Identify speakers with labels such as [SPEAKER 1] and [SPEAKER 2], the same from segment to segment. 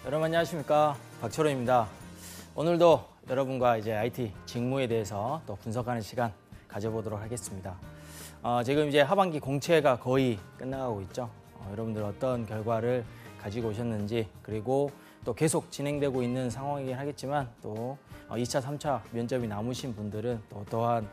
[SPEAKER 1] 여러분 안녕하십니까, 박철호입니다. 오늘도 여러분과 이제 IT 직무에 대해서 또 분석하는 시간 가져보도록 하겠습니다. 지금 이제 하반기 공채가 거의 끝나가고 있죠. 여러분들 어떤 결과를 가지고 오셨는지, 그리고 또 계속 진행되고 있는 상황이긴 하겠지만 또 2차, 3차 면접이 남으신 분들은 또 어떠한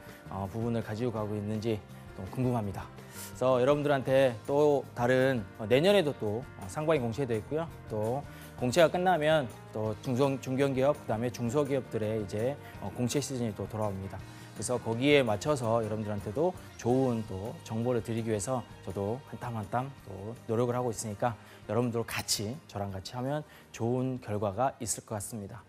[SPEAKER 1] 부분을 가지고 가고 있는지 또 궁금합니다. 그래서 여러분들한테 또 다른 내년에도 또 상반기 공채도 있고요. 또 공채가 끝나면 또 중견기업, 그다음에 중소기업들의 이제 공채 시즌이 또 돌아옵니다. 그래서 거기에 맞춰서 여러분들한테도 좋은 또 정보를 드리기 위해서 저도 한 땀 한 땀 또 노력을 하고 있으니까 여러분들 저랑 같이 하면 좋은 결과가 있을 것 같습니다.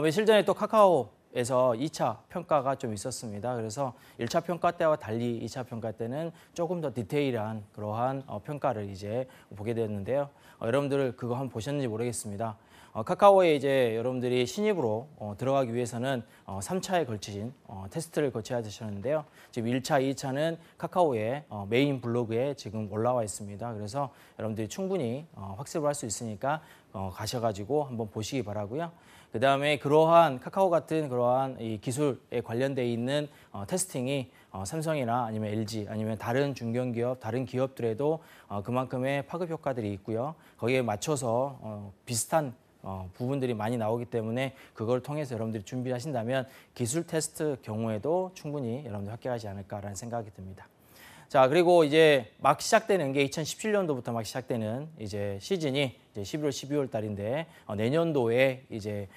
[SPEAKER 1] 며칠 전에 또 카카오에서 2차 평가가 좀 있었습니다. 그래서 1차 평가 때와 달리 2차 평가 때는 조금 더 디테일한 그러한 평가를 이제 보게 되었는데요. 여러분들 그거 한번 보셨는지 모르겠습니다. 카카오에 이제 여러분들이 신입으로 들어가기 위해서는 3차에 걸친 테스트를 거쳐야 되셨는데요. 지금 1차, 2차는 카카오의 메인 블로그에 지금 올라와 있습니다. 그래서 여러분들이 충분히 학습을 할 수 있으니까 가셔가지고 한번 보시기 바라고요. 그 다음에 그러한 카카오 같은 그러한 이 기술에 관련돼 있는 테스팅이 삼성이나 아니면 LG 아니면 다른 중견기업, 다른 기업들에도 그만큼의 파급 효과들이 있고요. 거기에 맞춰서 비슷한 부분들이 많이 나오기 때문에 그걸 통해서 여러분들이 준비하신다면 기술 테스트 경우에도 충분히 여러분들 합격하지 않을까라는 생각이 듭니다. 자, 그리고 이제 막 시작되는 게 2017년도부터 막 시작되는 이제 시즌이 이제 11월, 12월 달인데 내년도에 이제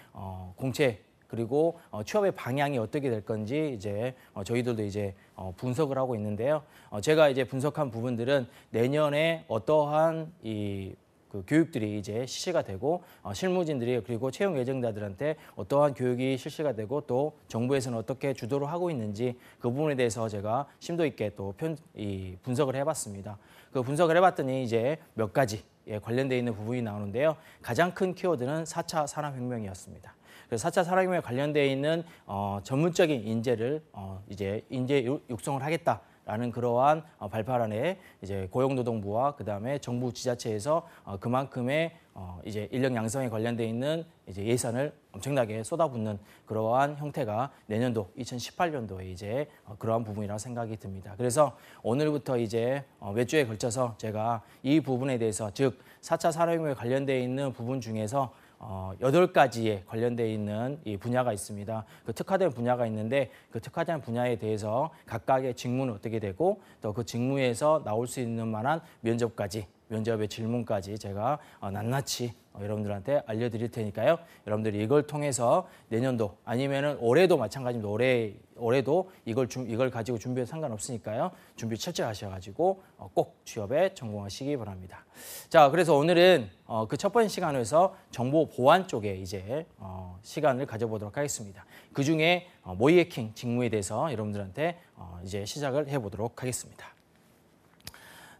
[SPEAKER 1] 공채 그리고 취업의 방향이 어떻게 될 건지 이제 저희들도 이제 분석을 하고 있는데요. 제가 이제 분석한 부분들은 내년에 어떠한 그 교육들이 이제 실시가 되고 실무진들이 그리고 채용 예정자들한테 어떠한 교육이 실시가 되고 또 정부에서는 어떻게 주도를 하고 있는지 그 부분에 대해서 제가 심도 있게 또 분석을 해봤습니다. 그 분석을 해봤더니 이제 몇 가지 관련돼 있는 부분이 나오는데요. 가장 큰 키워드는 4차 산업혁명이었습니다. 그래서 4차 산업혁명에 관련돼 있는 전문적인 인재를 이제 인재 육성을 하겠다. 라는 그러한 발표안에 이제 고용노동부와 그다음에 정부 지자체에서 그만큼의 이제 인력 양성에 관련돼 있는 이제 예산을 엄청나게 쏟아붓는 그러한 형태가 내년도 2018년도에 이제 그러한 부분이라고 생각이 듭니다. 그래서 오늘부터 이제 몇 주에 걸쳐서 제가 이 부분에 대해서 즉 4차 산업혁명에 관련돼 있는 부분 중에서 8가지에 관련되어 있는 이 분야가 있습니다. 그 특화된 분야가 있는데 그 특화된 분야에 대해서 각각의 직무는 어떻게 되고 또 그 직무에서 나올 수 있는 만한 면접의 질문까지 제가 낱낱이 여러분들한테 알려드릴 테니까요. 여러분들이 이걸 통해서 내년도 아니면은 올해도 마찬가지입니다. 올해도 이걸 가지고 준비해도 상관없으니까요. 준비 철저히 하셔가지고 꼭 취업에 성공하시기 바랍니다. 자, 그래서 오늘은 그 첫 번째 시간에서 정보 보안 쪽에 이제 시간을 가져보도록 하겠습니다. 그 중에 모의 해킹 직무에 대해서 여러분들한테 이제 시작을 해보도록 하겠습니다.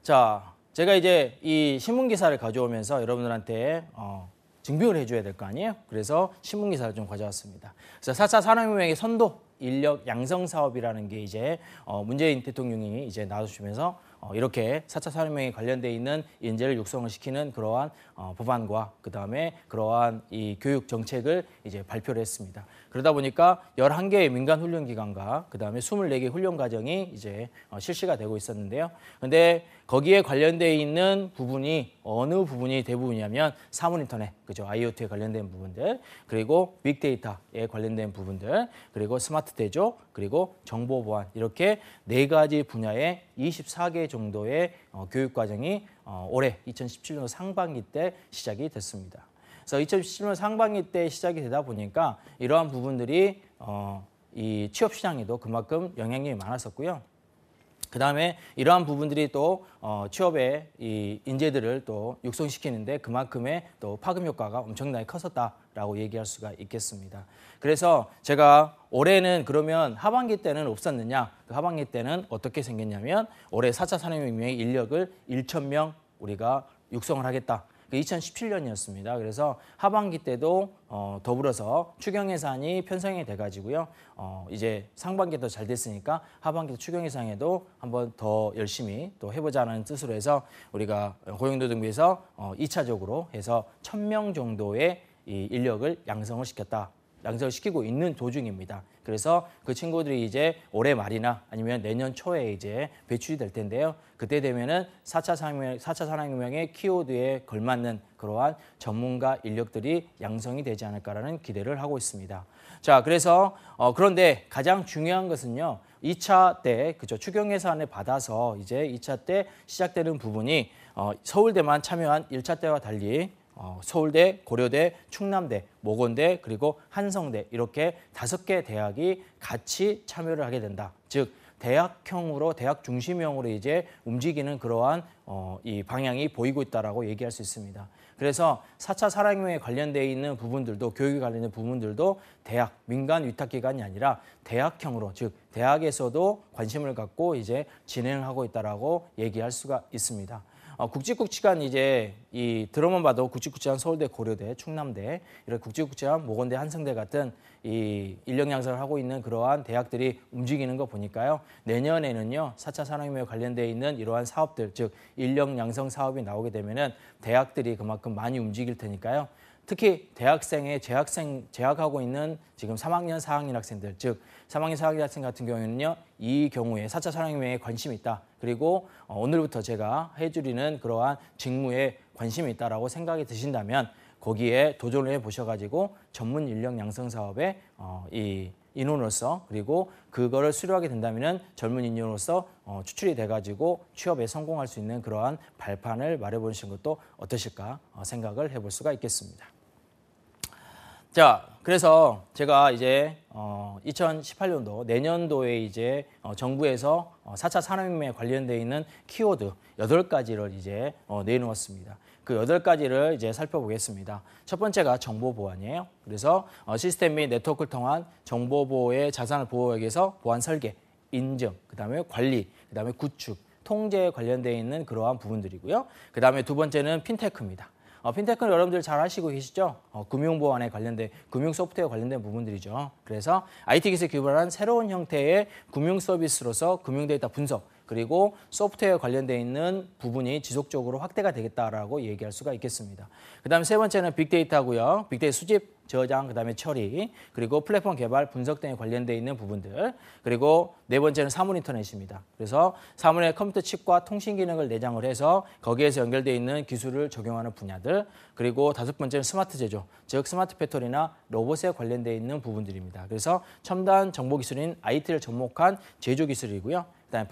[SPEAKER 1] 자, 제가 이제 이 신문기사를 가져오면서 여러분들한테 증빙을 해줘야 될 거 아니에요? 그래서 신문기사를 좀 가져왔습니다. 그래서 4차 산업혁명의 선도 인력 양성 사업이라는 게 이제 문재인 대통령이 이제 나와주시면서 이렇게 4차 산업혁명에 관련돼 있는 인재를 육성을 시키는 그러한 법안과 그다음에 그러한 이 교육 정책을 이제 발표를 했습니다. 그러다 보니까 11개의 민간 훈련 기관과 그다음에 24개 훈련 과정이 이제 실시가 되고 있었는데요. 근데 거기에 관련돼 있는 부분이 어느 부분이 대부분이냐면 사물인터넷, 그죠? IoT에 관련된 부분들, 그리고 빅데이터에 관련된 부분들, 그리고 스마트 대조, 그리고 정보 보안 이렇게 4가지 분야의 24개 정도의 교육 과정이 올해 2017년 상반기 때 시작이 됐습니다. 그래서 2017년 상반기 때 시작이 되다 보니까 이러한 부분들이 이 취업 시장에도 그만큼 영향력이 많았었고요. 그 다음에 이러한 부분들이 또 취업의 이 인재들을 또 육성시키는데 그만큼의 또 파급 효과가 엄청나게 컸었다라고 얘기할 수가 있겠습니다. 그래서 제가 올해는 그러면 하반기 때는 없었느냐? 그 하반기 때는 어떻게 생겼냐면 올해 4차 산업혁명의 인력을 1,000명 우리가 육성을 하겠다. 그 2017년이었습니다. 그래서 하반기 때도 더불어서 추경 예산이 편성이 돼가지고요. 이제 상반기 도 잘 됐으니까 하반기 추경 예산에도 한번 더 열심히 또 해보자는 뜻으로 해서 우리가 고용노동부에서 2차적으로 해서 1,000명 정도의 이 인력을 양성을 시키고 있는 도중입니다. 그래서 그 친구들이 이제 올해 말이나 아니면 내년 초에 이제 배출이 될 텐데요. 그때 되면은 4차 산업혁명의 키워드에 걸맞는 그러한 전문가 인력들이 양성이 되지 않을까라는 기대를 하고 있습니다. 자, 그래서 그런데 가장 중요한 것은요. 2차 때 그죠 추경 예산을 받아서 이제 2차 때 시작되는 부분이 서울대만 참여한 1차 때와 달리 서울대, 고려대, 충남대, 모건대, 그리고 한성대 이렇게 5개 대학이 같이 참여를 하게 된다. 즉 대학형으로 대학 중심형으로 이제 움직이는 그러한 이 방향이 보이고 있다라고 얘기할 수 있습니다. 그래서 4차 산업혁명에 관련되어 있는 부분들도 교육에 관련된 부분들도 대학, 민간 위탁기관이 아니라 대학형으로 즉 대학에서도 관심을 갖고 이제 진행하고 있다라고 얘기할 수가 있습니다. 국직국직한 이제 이 들어만 봐도 국직국직한 서울대, 고려대, 충남대 이런 국직국직한 모건대, 한성대 같은 이 인력 양성을 하고 있는 그러한 대학들이 움직이는 거 보니까요. 내년에는요 4차 산업혁명에 관련되어 있는 이러한 사업들 즉 인력 양성 사업이 나오게 되면은 대학들이 그만큼 많이 움직일 테니까요. 특히 대학생의 재학하고 있는 지금 3학년, 4학년 학생들, 즉 3학년, 4학년 학생 같은 경우에는요. 이 경우에 4차 산업혁명에 관심이 있다. 그리고 오늘부터 제가 해드리는 그러한 직무에 관심이 있다라고 생각이 드신다면 거기에 도전을 해보셔가지고 전문 인력 양성 사업에 이 인원으로서 그리고 그거를 수료하게 된다면 젊은 인원으로서 추출이 돼가지고 취업에 성공할 수 있는 그러한 발판을 마련해보시는 것도 어떠실까 생각을 해볼 수가 있겠습니다. 자, 그래서 제가 이제 2018년도 내년도에 이제 정부에서 4차 산업혁명에 관련되어 있는 키워드 8가지를 이제 내놓았습니다. 그 8가지를 이제 살펴보겠습니다. 첫 번째가 정보 보안이에요. 그래서 시스템 및 네트워크를 통한 정보 보호의 자산을 보호하기 위해서 보안 설계, 인증, 그다음에 관리, 그다음에 구축, 통제에 관련되어 있는 그러한 부분들이고요. 그다음에 두 번째는 핀테크입니다. 핀테크는 여러분들 잘 아시고 계시죠? 금융보안에 관련된, 금융 소프트웨어 관련된 부분들이죠. 그래서 IT 기술 기반한 새로운 형태의 금융 서비스로서 금융 데이터 분석, 그리고 소프트웨어 관련되어 있는 부분이 지속적으로 확대가 되겠다라고 얘기할 수가 있겠습니다. 그다음에 세 번째는 빅데이터고요. 빅데이터 수집, 저장, 그다음에 처리, 그리고 플랫폼 개발, 분석 등에 관련되어 있는 부분들. 그리고 네 번째는 사물 인터넷입니다. 그래서 사물의 컴퓨터 칩과 통신 기능을 내장을 해서 거기에서 연결되어 있는 기술을 적용하는 분야들. 그리고 다섯 번째는 스마트 제조, 즉 스마트 팩토리나 로봇에 관련되어 있는 부분들입니다. 그래서 첨단 정보 기술인 IT를 접목한 제조 기술이고요. 그다음에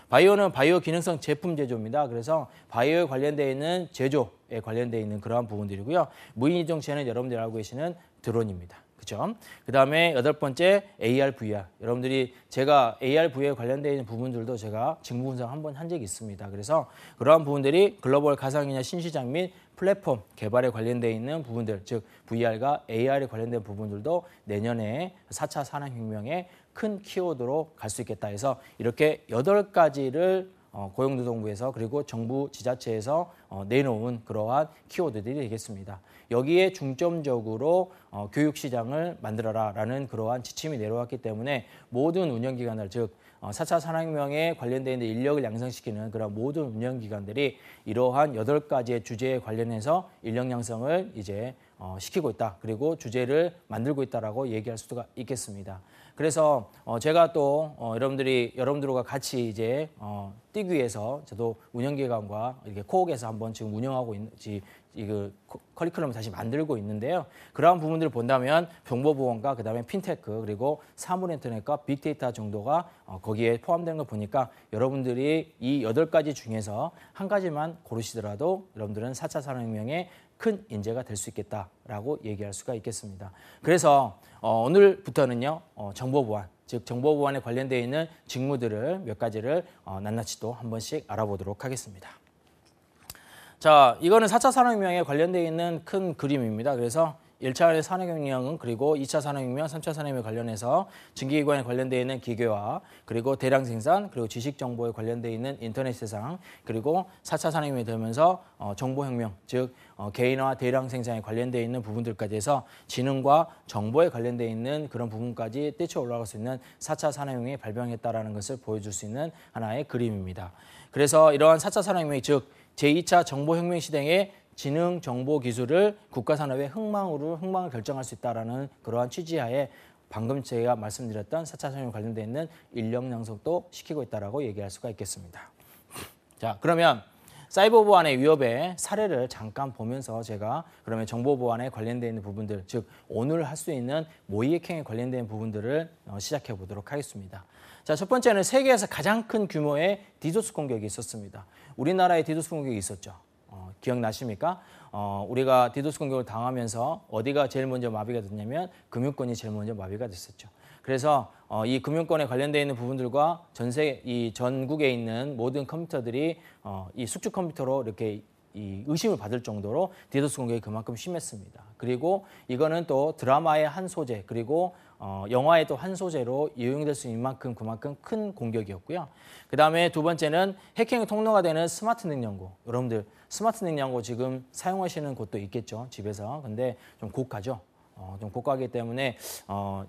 [SPEAKER 1] 바이오는 바이오 기능성 제품 제조입니다. 그래서 바이오에 관련되어 있는 제조에 관련되어 있는 그러한 부분들이고요. 무인이동체는 여러분들이 알고 계시는 드론입니다. 그죠? 그다음에 여덟 번째 AR, VR. 여러분들이 제가 AR, VR에 관련되어 있는 부분들도 제가 직무 분석 한번 한 적이 있습니다. 그래서 그러한 부분들이 글로벌 가상기술 신시장 및 플랫폼 개발에 관련되어 있는 부분들, 즉 VR과 AR에 관련된 부분들도 내년에 4차 산업혁명의 큰 키워드로 갈 수 있겠다 해서 이렇게 8가지를 고용노동부에서 그리고 정부 지자체에서 내놓은 그러한 키워드들이 되겠습니다. 여기에 중점적으로 교육시장을 만들어라라는 그러한 지침이 내려왔기 때문에 모든 운영기관들, 즉 4차 산업혁명에 관련되어 있는 인력을 양성시키는 그런 모든 운영기관들이 이러한 8가지의 주제에 관련해서 인력 양성을 이제 시키고 있다. 그리고 주제를 만들고 있다라고 얘기할 수가 있겠습니다. 그래서 제가 또 여러분들과 같이 이제 뛰기 위해서 저도 운영기관과 이렇게 코옥에서 한번 지금 운영하고 있는 그 커리큘럼을 다시 만들고 있는데요. 그러한 부분들을 본다면 정보보안과 그다음에 핀테크 그리고 사물인터넷과 빅데이터 정도가 거기에 포함되는 걸 보니까 여러분들이 이 8가지 중에서 한 가지만 고르시더라도 여러분들은 4차 산업혁명의 큰 인재가 될 수 있겠다라고 얘기할 수가 있겠습니다. 그래서 오늘부터는요. 정보보안, 즉 정보보안에 관련되어 있는 직무들을 몇 가지를 낱낱이 또 한 번씩 알아보도록 하겠습니다. 자, 이거는 4차 산업혁명에 관련되어 있는 큰 그림입니다. 그래서 1차 산업혁명은 그리고 2차 산업혁명, 3차 산업혁명 관련해서 증기기관에 관련되어 있는 기계화, 그리고 대량 생산, 그리고 지식정보에 관련되어 있는 인터넷 세상, 그리고 4차 산업혁명이 되면서 정보혁명, 즉 개인화, 대량 생산에 관련되어 있는 부분들까지 해서 지능과 정보에 관련되어 있는 그런 부분까지 뛰쳐 올라갈 수 있는 4차 산업혁명이 발병했다는 것을 보여줄 수 있는 하나의 그림입니다. 그래서 이러한 4차 산업혁명, 즉 제2차 정보혁명 시대에 지능 정보 기술을 국가산업의 흥망을 결정할 수 있다는 그러한 취지하에 방금 제가 말씀드렸던 4차 산업혁명 관련되어 있는 인력 양성도 시키고 있다고 얘기할 수가 있겠습니다. 자, 그러면 사이버 보안의 위협의 사례를 잠깐 보면서 제가 그러면 정보 보안에 관련되어 있는 부분들, 즉 오늘 할 수 있는 모의 해킹에 관련된 부분들을 시작해 보도록 하겠습니다. 자, 첫 번째는 세계에서 가장 큰 규모의 디도스 공격이 있었습니다. 우리나라에 디도스 공격이 있었죠. 기억나십니까? 우리가 디도스 공격을 당하면서 어디가 제일 먼저 마비가 됐냐면 금융권이 제일 먼저 마비가 됐었죠. 그래서 이 금융권에 관련되어 있는 부분들과 이 전국에 있는 모든 컴퓨터들이 이 숙주 컴퓨터로 이렇게 이 의심을 받을 정도로 디도스 공격이 그만큼 심했습니다. 그리고 이거는 또 드라마의 한 소재, 그리고 영화의 또 한 소재로 이용될 수 있는 만큼 그만큼 큰 공격이었고요. 그 다음에 두 번째는 해킹 통로가 되는 스마트 냉장고. 여러분들 스마트 냉장고 지금 사용하시는 곳도 있겠죠, 집에서. 근데 좀 고가죠. 좀 고가이기 때문에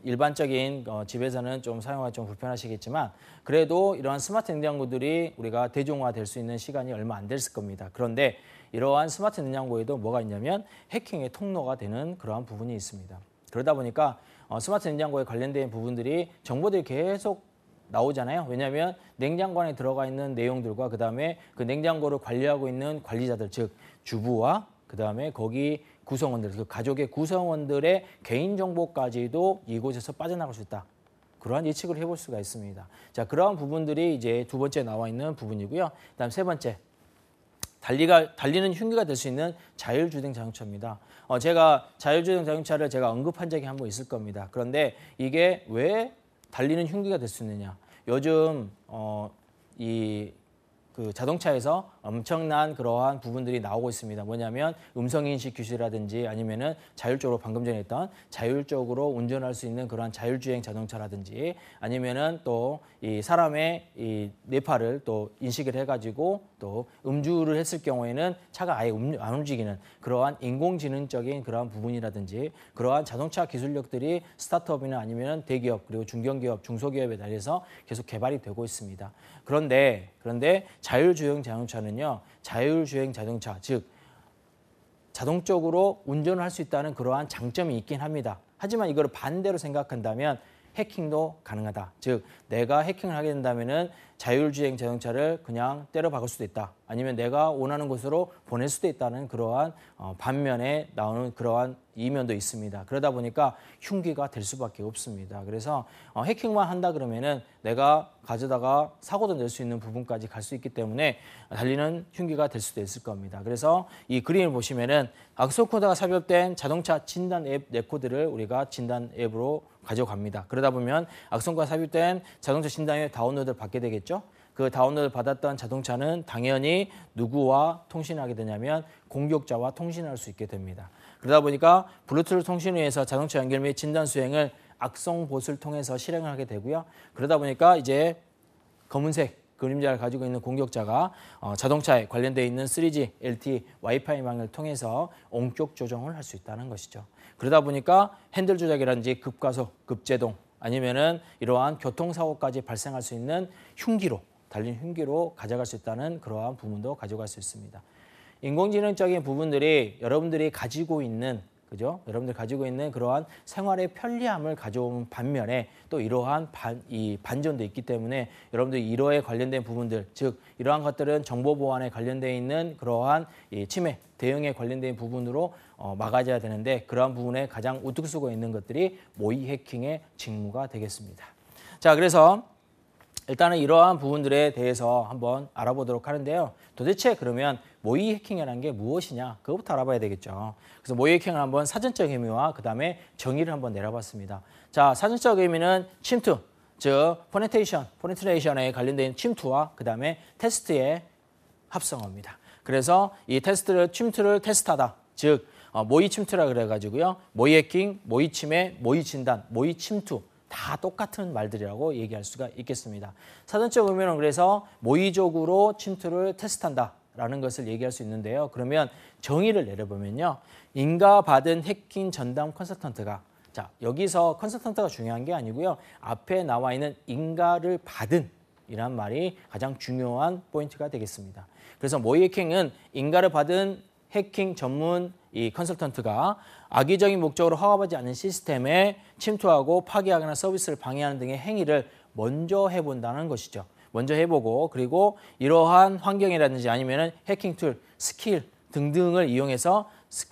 [SPEAKER 1] 일반적인 집에서는 좀 사용하기 좀 불편하시겠지만 그래도 이러한 스마트 냉장고들이 우리가 대중화될 수 있는 시간이 얼마 안 됐을 겁니다. 그런데 이러한 스마트 냉장고에도 뭐가 있냐면 해킹의 통로가 되는 그러한 부분이 있습니다. 그러다 보니까 스마트 냉장고에 관련된 부분들이 정보들이 계속 나오잖아요. 왜냐하면 냉장고 안에 들어가 있는 내용들과 그다음에 그 냉장고를 관리하고 있는 관리자들, 즉 주부와 그다음에 거기 구성원들, 그 가족의 구성원들의 개인정보까지도 이곳에서 빠져나갈 수 있다. 그러한 예측을 해볼 수가 있습니다. 자, 그러한 부분들이 이제 두 번째 나와 있는 부분이고요. 그다음 세 번째, 달리는 흉기가 될 수 있는 자율주행 자동차입니다. 제가 자율주행 자동차를 제가 언급한 적이 한번 있을 겁니다. 그런데 이게 왜 달리는 흉기가 될 수 있느냐? 요즘 그 자동차에서 엄청난 그러한 부분들이 나오고 있습니다. 뭐냐면 음성인식 기술이라든지 아니면은 자율적으로 방금 전에 했던 자율적으로 운전할 수 있는 그러한 자율주행 자동차라든지 아니면은 또 이 사람의 이 뇌파를 또 인식을 해가지고 또 음주를 했을 경우에는 차가 아예 안 움직이는 그러한 인공지능적인 그러한 부분이라든지 그러한 자동차 기술력들이 스타트업이나 아니면은 대기업 그리고 중견기업, 중소기업에 달려서 계속 개발이 되고 있습니다. 그런데 자율주행 자동차는요, 자율주행 자동차, 즉 자동적으로 운전을 할 수 있다는 그러한 장점이 있긴 합니다. 하지만 이걸 반대로 생각한다면 해킹도 가능하다. 즉 내가 해킹을 하게 된다면은 자율주행 자동차를 그냥 때려 박을 수도 있다. 아니면 내가 원하는 곳으로 보낼 수도 있다는 그러한 반면에 나오는 그러한 이면도 있습니다. 그러다 보니까 흉기가 될 수밖에 없습니다. 그래서 해킹만 한다 그러면은 내가 가져다가 사고도 낼 수 있는 부분까지 갈 수 있기 때문에 달리는 흉기가 될 수도 있을 겁니다. 그래서 이 그림을 보시면은 악성코드가 삽입된 자동차 진단 앱 네코드를 우리가 진단 앱으로 가져갑니다. 그러다 보면 악성코드가 삽입된 자동차 진단 앱 다운로드를 받게 되겠죠. 그 다운로드 받았던 자동차는 당연히 누구와 통신하게 되냐면 공격자와 통신할 수 있게 됩니다. 그러다 보니까 블루투스 통신을 위해서 자동차 연결 및 진단 수행을 악성봇을 통해서 실행을 하게 되고요. 그러다 보니까 이제 검은색 그림자를 가지고 있는 공격자가 자동차에 관련되어 있는 3G, LTE, 와이파이망을 통해서 온격 조정을 할 수 있다는 것이죠. 그러다 보니까 핸들 조작이라든지 급가속, 급제동 아니면은 이러한 교통사고까지 발생할 수 있는 흉기로 달린 흉기로 가져갈 수 있다는 그러한 부분도 가져갈 수 있습니다. 인공지능적인 부분들이 여러분들이 가지고 있는 그죠? 여러분들 가지고 있는 그러한 생활의 편리함을 가져온 반면에 또 이러한 반전도 있기 때문에 여러분들 이러에 관련된 부분들, 즉 이러한 것들은 정보 보안에 관련되어 있는 그러한 침해, 대응에 관련된 부분으로 막아줘야 되는데 그러한 부분에 가장 우뚝 서고 있는 것들이 모의 해킹의 직무가 되겠습니다. 자, 그래서 일단은 이러한 부분들에 대해서 한번 알아보도록 하는데요. 도대체 그러면 모의 해킹이라는 게 무엇이냐? 그것부터 알아봐야 되겠죠. 그래서 모의 해킹을 한번 사전적 의미와 그다음에 정의를 한번 내려봤습니다. 자, 사전적 의미는 침투, 즉 포네트레이션에 관련된 침투와 그다음에 테스트의 합성어입니다. 그래서 이 침투를 테스트하다, 즉 모의 침투라 그래가지고요. 모의 해킹, 모의 침해, 모의 진단, 모의 침투 다 똑같은 말들이라고 얘기할 수가 있겠습니다. 사전적 의미는 그래서 모의적으로 침투를 테스트한다라는 것을 얘기할 수 있는데요. 그러면 정의를 내려보면요. 인가받은 해킹 전담 컨설턴트가 자 여기서 컨설턴트가 중요한 게 아니고요. 앞에 나와 있는 인가를 받은 이란 말이 가장 중요한 포인트가 되겠습니다. 그래서 모의 해킹은 인가를 받은 해킹 전문 이 컨설턴트가 악의적인 목적으로 허가받지 않은 시스템에 침투하고 파괴하거나 서비스를 방해하는 등의 행위를 먼저 해본다는 것이죠. 먼저 해보고 그리고 이러한 환경이라든지 아니면은 해킹 툴, 스킬 등등을 이용해서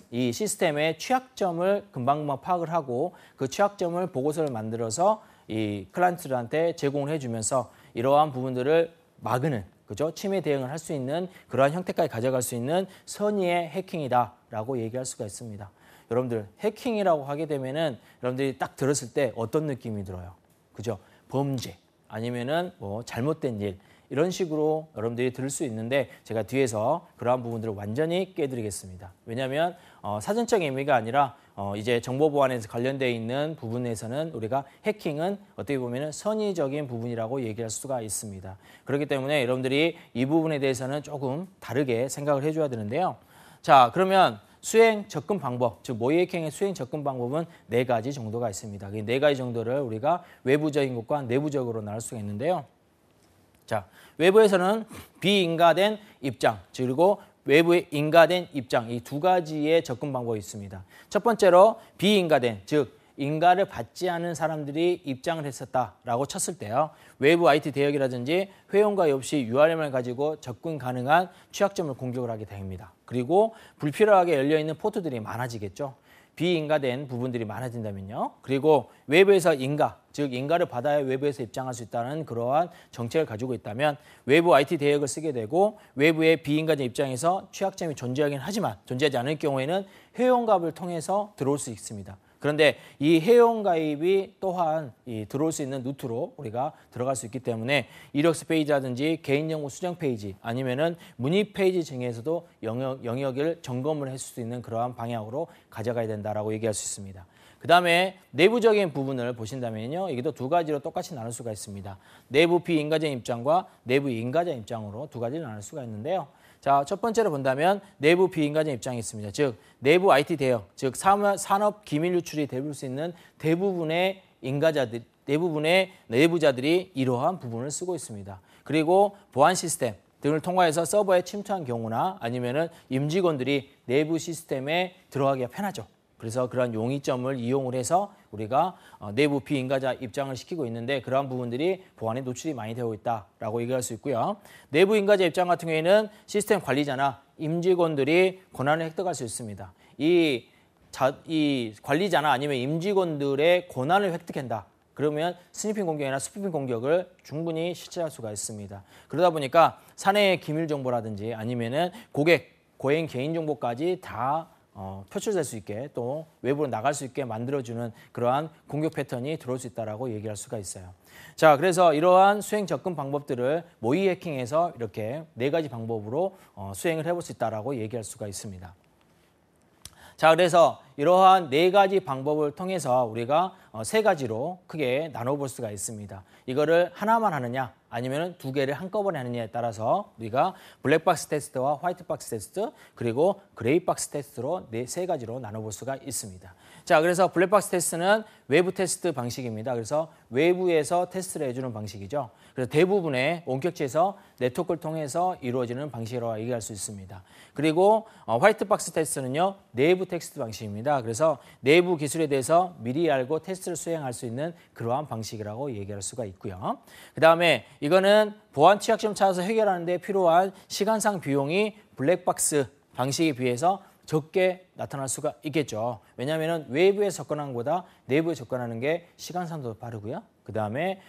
[SPEAKER 1] 이 시스템의 취약점을 금방금방 파악을 하고 그 취약점을 보고서를 만들어서 이 클라이언트들한테 제공을 해주면서 이러한 부분들을 막는 그죠? 침해 대응을 할 수 있는 그러한 형태까지 가져갈 수 있는 선의의 해킹이다라고 얘기할 수가 있습니다. 여러분들 해킹이라고 하게 되면은 여러분들이 딱 들었을 때 어떤 느낌이 들어요? 그죠? 범죄 아니면은 뭐 잘못된 일 이런 식으로 여러분들이 들을 수 있는데 제가 뒤에서 그러한 부분들을 완전히 깨드리겠습니다. 왜냐하면 사전적 의미가 아니라 이제 정보 보안에서 관련되어 있는 부분에서는 우리가 해킹은 어떻게 보면 선의적인 부분이라고 얘기할 수가 있습니다. 그렇기 때문에 여러분들이 이 부분에 대해서는 조금 다르게 생각을 해줘야 되는데요. 자, 그러면 수행 접근 방법, 즉 모의 해킹의 수행 접근 방법은 4가지 정도가 있습니다. 이 4가지 정도를 우리가 외부적인 것과 내부적으로 나눌 수가 있는데요. 자, 외부에서는 비인가된 입장, 그리고 외부의 인가된 입장, 이 2가지의 접근 방법이 있습니다. 첫 번째로 비인가된, 즉 인가를 받지 않은 사람들이 입장을 했었다라고 쳤을 때요. 외부 IT 대역이라든지 회원가입 없이 URM을 가지고 접근 가능한 취약점을 공격을 하게 됩니다. 그리고 불필요하게 열려있는 포트들이 많아지겠죠. 비인가된 부분들이 많아진다면요. 그리고 외부에서 인가, 즉 인가를 받아야 외부에서 입장할 수 있다는 그러한 정책을 가지고 있다면 외부 IT 대역을 쓰게 되고 외부의 비인가된 입장에서 취약점이 존재하긴 하지만 존재하지 않을 경우에는 회원가입을 통해서 들어올 수 있습니다. 그런데 이 회원가입이 또한 들어올 수 있는 루트로 우리가 들어갈 수 있기 때문에 이력서 페이지라든지 개인정보 수정 페이지 아니면은 문의 페이지 중에서도 영역을 점검을 할 수 있는 그러한 방향으로 가져가야 된다라고 얘기할 수 있습니다. 그 다음에 내부적인 부분을 보신다면요. 이게도 2가지로 똑같이 나눌 수가 있습니다. 내부 비인가적 입장과 내부 인가적 입장으로 2가지를 나눌 수가 있는데요. 자, 첫 번째로 본다면 내부 비인가적 입장이 있습니다. 즉 내부 IT 대역, 즉 산업 기밀 유출이 될 수 있는 대부분의 인가자들, 대부분의 내부자들이 이러한 부분을 쓰고 있습니다. 그리고 보안 시스템 등을 통과해서 서버에 침투한 경우나 아니면은 임직원들이 내부 시스템에 들어가기가 편하죠. 그래서 그런 용의점을 이용을 해서 우리가 내부 비인가자 입장을 시키고 있는데 그러한 부분들이 보안에 노출이 많이 되어 있다라고 얘기할 수 있고요. 내부 인가자 입장 같은 경우에는 시스템 관리자나 임직원들이 권한을 획득할 수 있습니다. 이 관리자나 아니면 임직원들의 권한을 획득한다. 그러면 스니핑 공격이나 스피핑 공격을 충분히 실시할 수가 있습니다. 그러다 보니까 사내의 기밀 정보라든지 아니면은 고객 개인정보까지 다 표출될 수 있게 또 외부로 나갈 수 있게 만들어주는 그러한 공격 패턴이 들어올 수 있다고 얘기할 수가 있어요. 자, 그래서 이러한 수행 접근 방법들을 모의 해킹에서 이렇게 4가지 방법으로 수행을 해볼 수 있다고 얘기할 수가 있습니다. 자, 그래서 이러한 4가지 방법을 통해서 우리가 3가지로 크게 나눠볼 수가 있습니다. 이거를 하나만 하느냐 아니면 2개를 한꺼번에 하느냐에 따라서 우리가 블랙박스 테스트와 화이트박스 테스트 그리고 그레이박스 테스트로 3가지로 나눠볼 수가 있습니다. 자, 그래서 블랙박스 테스트는 외부 테스트 방식입니다. 그래서 외부에서 테스트를 해주는 방식이죠. 그래서 대부분의 원격지에서 네트워크를 통해서 이루어지는 방식이라고 얘기할 수 있습니다. 그리고 화이트박스 테스트는요, 내부 테스트 방식입니다. 그래서 내부 기술에 대해서 미리 알고 테스트를 수행할 수 있는 그러한 방식이라고 얘기할 수가 있고요. 그 다음에 이거는 보안 취약점 찾아서 해결하는 데 필요한 시간상 비용이 블랙박스 방식에 비해서 적게 나타날 수가 있겠죠. 왜냐하면 외부에 접근하는 것보다 내부에 접근하는 게 시간상도 빠르고요. 그 다음에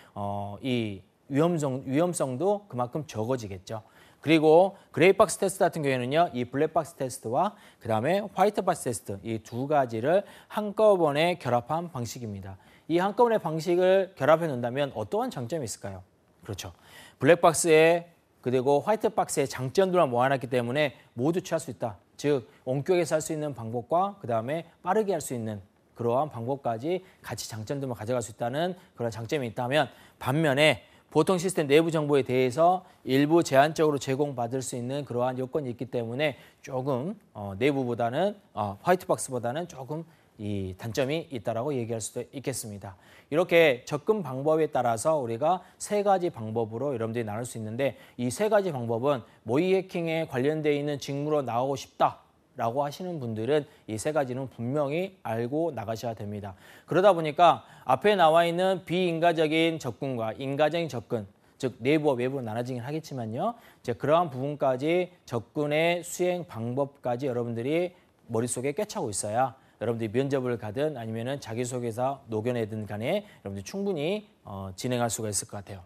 [SPEAKER 1] 이 위험성도 그만큼 적어지겠죠. 그리고 그레이박스 테스트 같은 경우에는요, 이 블랙박스 테스트와 그 다음에 화이트박스 테스트 이 2가지를 한꺼번에 결합한 방식입니다. 이 한꺼번에 방식을 결합해 놓는다면 어떠한 장점이 있을까요? 그렇죠. 블랙박스에 그리고 화이트박스의 장점들만 모아놨기 때문에 모두 취할 수 있다. 즉 원격에서 할 수 있는 방법과 그다음에 빠르게 할 수 있는 그러한 방법까지 같이 장점들만 가져갈 수 있다는 그런 장점이 있다면, 반면에 보통 시스템 내부 정보에 대해서 일부 제한적으로 제공받을 수 있는 그러한 요건이 있기 때문에 조금 내부보다는 화이트박스보다는 조금 이 단점이 있다라고 얘기할 수도 있겠습니다. 이렇게 접근 방법에 따라서 우리가 세 가지 방법으로 여러분들이 나눌 수 있는데, 이 세 가지 방법은 모의 해킹에 관련되어 있는 직무로 나오고 싶다라고 하시는 분들은 이 세 가지는 분명히 알고 나가셔야 됩니다. 그러다 보니까 앞에 나와 있는 비인가적인 접근과 인가적인 접근, 즉 내부와 외부로 나눠지긴 하겠지만요. 이제 그러한 부분까지 접근의 수행 방법까지 여러분들이 머릿속에 꿰차고 있어야 여러분들이 면접을 가든 아니면은 자기소개서 녹여내든 간에 여러분들이 충분히 진행할 수가 있을 것 같아요.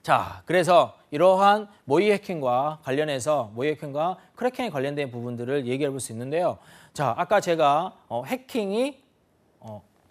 [SPEAKER 1] 자, 그래서 이러한 모의 해킹과 관련해서 모의 해킹과 크래킹에 관련된 부분들을 얘기해 볼 수 있는데요. 자, 아까 제가 해킹이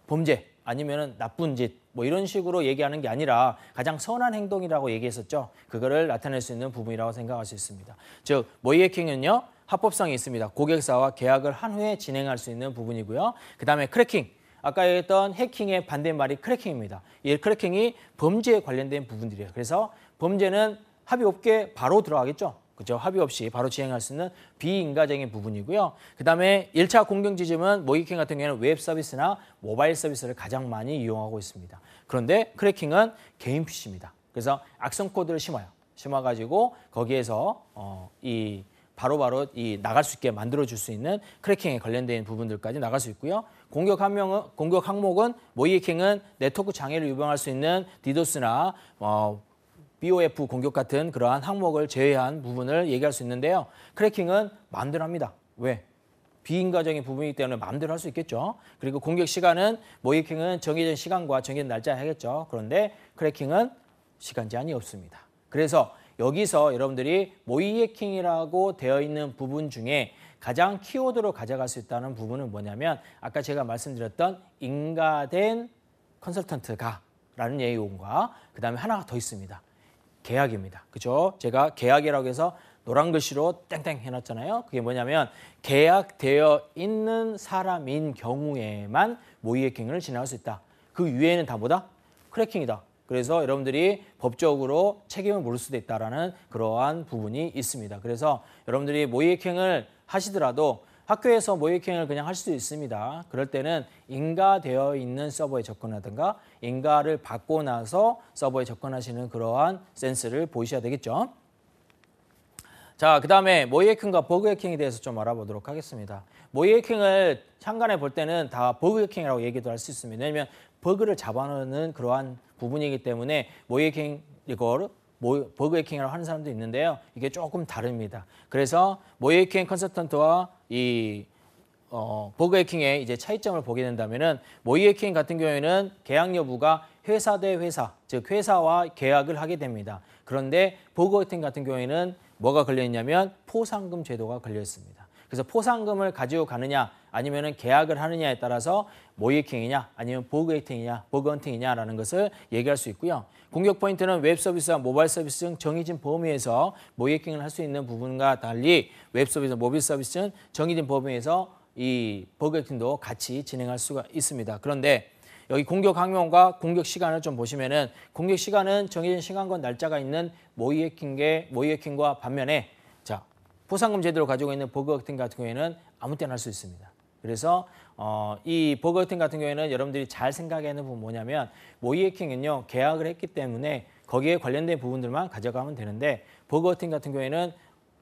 [SPEAKER 1] 범죄 아니면은 나쁜 짓 뭐 이런 식으로 얘기하는 게 아니라 가장 선한 행동이라고 얘기했었죠. 그거를 나타낼 수 있는 부분이라고 생각할 수 있습니다. 즉 모의 해킹은요, 합법성이 있습니다. 고객사와 계약을 한 후에 진행할 수 있는 부분이고요. 그다음에 크래킹, 아까 얘기했던 해킹의 반대말이 크래킹입니다. 이 크래킹이 범죄에 관련된 부분들이에요. 그래서 범죄는 합의 없게 바로 들어가겠죠. 그죠? 합의 없이 바로 진행할 수 있는 비인가적인 부분이고요. 그다음에 1차 공격 지점은 모의 해킹 같은 경우에는 웹 서비스나 모바일 서비스를 가장 많이 이용하고 있습니다. 그런데 크래킹은 개인 PC입니다. 그래서 악성 코드를 심어가지고 거기에서 이 바로바로 나갈 수 있게 만들어줄 수 있는 크래킹에 관련된 부분들까지 나갈 수 있고요. 공격 항목은 모의 해킹은 네트워크 장애를 유발할 수 있는 디도스나 BOF 공격 같은 그러한 항목을 제외한 부분을 얘기할 수 있는데요. 크래킹은 마음대로 합니다. 왜? 비인가적인 부분이기 때문에 마음대로 할 수 있겠죠. 그리고 공격 시간은 모의 해킹은 정해진 시간과 정해진 날짜에 하겠죠. 그런데 크래킹은 시간 제한이 없습니다. 그래서 여기서 여러분들이 모의 해킹이라고 되어 있는 부분 중에 가장 키워드로 가져갈 수 있다는 부분은 뭐냐면, 아까 제가 말씀드렸던 인가된 컨설턴트가라는 예용과 그다음에 하나가 더 있습니다. 계약입니다. 그죠? 제가 계약이라고 해서 노란 글씨로 땡땡 해놨잖아요. 그게 뭐냐면 계약되어 있는 사람인 경우에만 모의 해킹을 진행할 수 있다. 그 위에는 다 뭐다? 크래킹이다. 그래서 여러분들이 법적으로 책임을 물을 수도 있다는 그러한 부분이 있습니다. 그래서 여러분들이 모의 해킹을 하시더라도 학교에서 모의 해킹을 그냥 할 수도 있습니다. 그럴 때는 인가되어 있는 서버에 접근하든가 인가를 받고 나서 서버에 접근하시는 그러한 센스를 보이셔야 되겠죠. 자, 그다음에 모의 해킹과 버그 해킹에 대해서 좀 알아보도록 하겠습니다. 모의 해킹을 상관해 볼 때는 다 버그 해킹이라고 얘기도 할 수 있습니다. 왜냐하면 버그를 잡아놓는 그러한 부분이기 때문에 모의 해킹 이걸 버그 해킹이라고 하는 사람도 있는데요. 이게 조금 다릅니다. 그래서 모의 해킹 컨설턴트와 이 버그 해킹의 이제 차이점을 보게 된다면은, 모의 해킹 같은 경우에는 계약 여부가 회사 대 회사, 즉 회사와 계약을 하게 됩니다. 그런데 버그 해킹 같은 경우에는 뭐가 걸려 있냐면 포상금 제도가 걸려 있습니다. 그래서 포상금을 가지고 가느냐 아니면은 계약을 하느냐에 따라서 모의 해킹이냐 아니면 버그 해킹이냐 버그 헌팅이냐라는 것을 얘기할 수 있고요. 공격 포인트는 웹 서비스와 모바일 서비스 등 정해진 범위에서 모의 해킹을 할 수 있는 부분과 달리 웹 서비스, 모바일 서비스는 정해진 범위에서 이 버그 해킹도 같이 진행할 수가 있습니다. 그런데 여기 공격 항목과 공격 시간을 좀 보시면은, 공격 시간은 정해진 시간과 날짜가 있는 모의 해킹과 반면에, 자, 포상금 제도를 가지고 있는 버그 해킹 같은 경우에는 아무 때나 할 수 있습니다. 그래서 이 버그 해킹 같은 경우에는 여러분들이 잘 생각해야 하는 부분은 뭐냐면, 모의 해킹은요 계약을 했기 때문에 거기에 관련된 부분들만 가져가면 되는데, 버그 해킹 같은 경우에는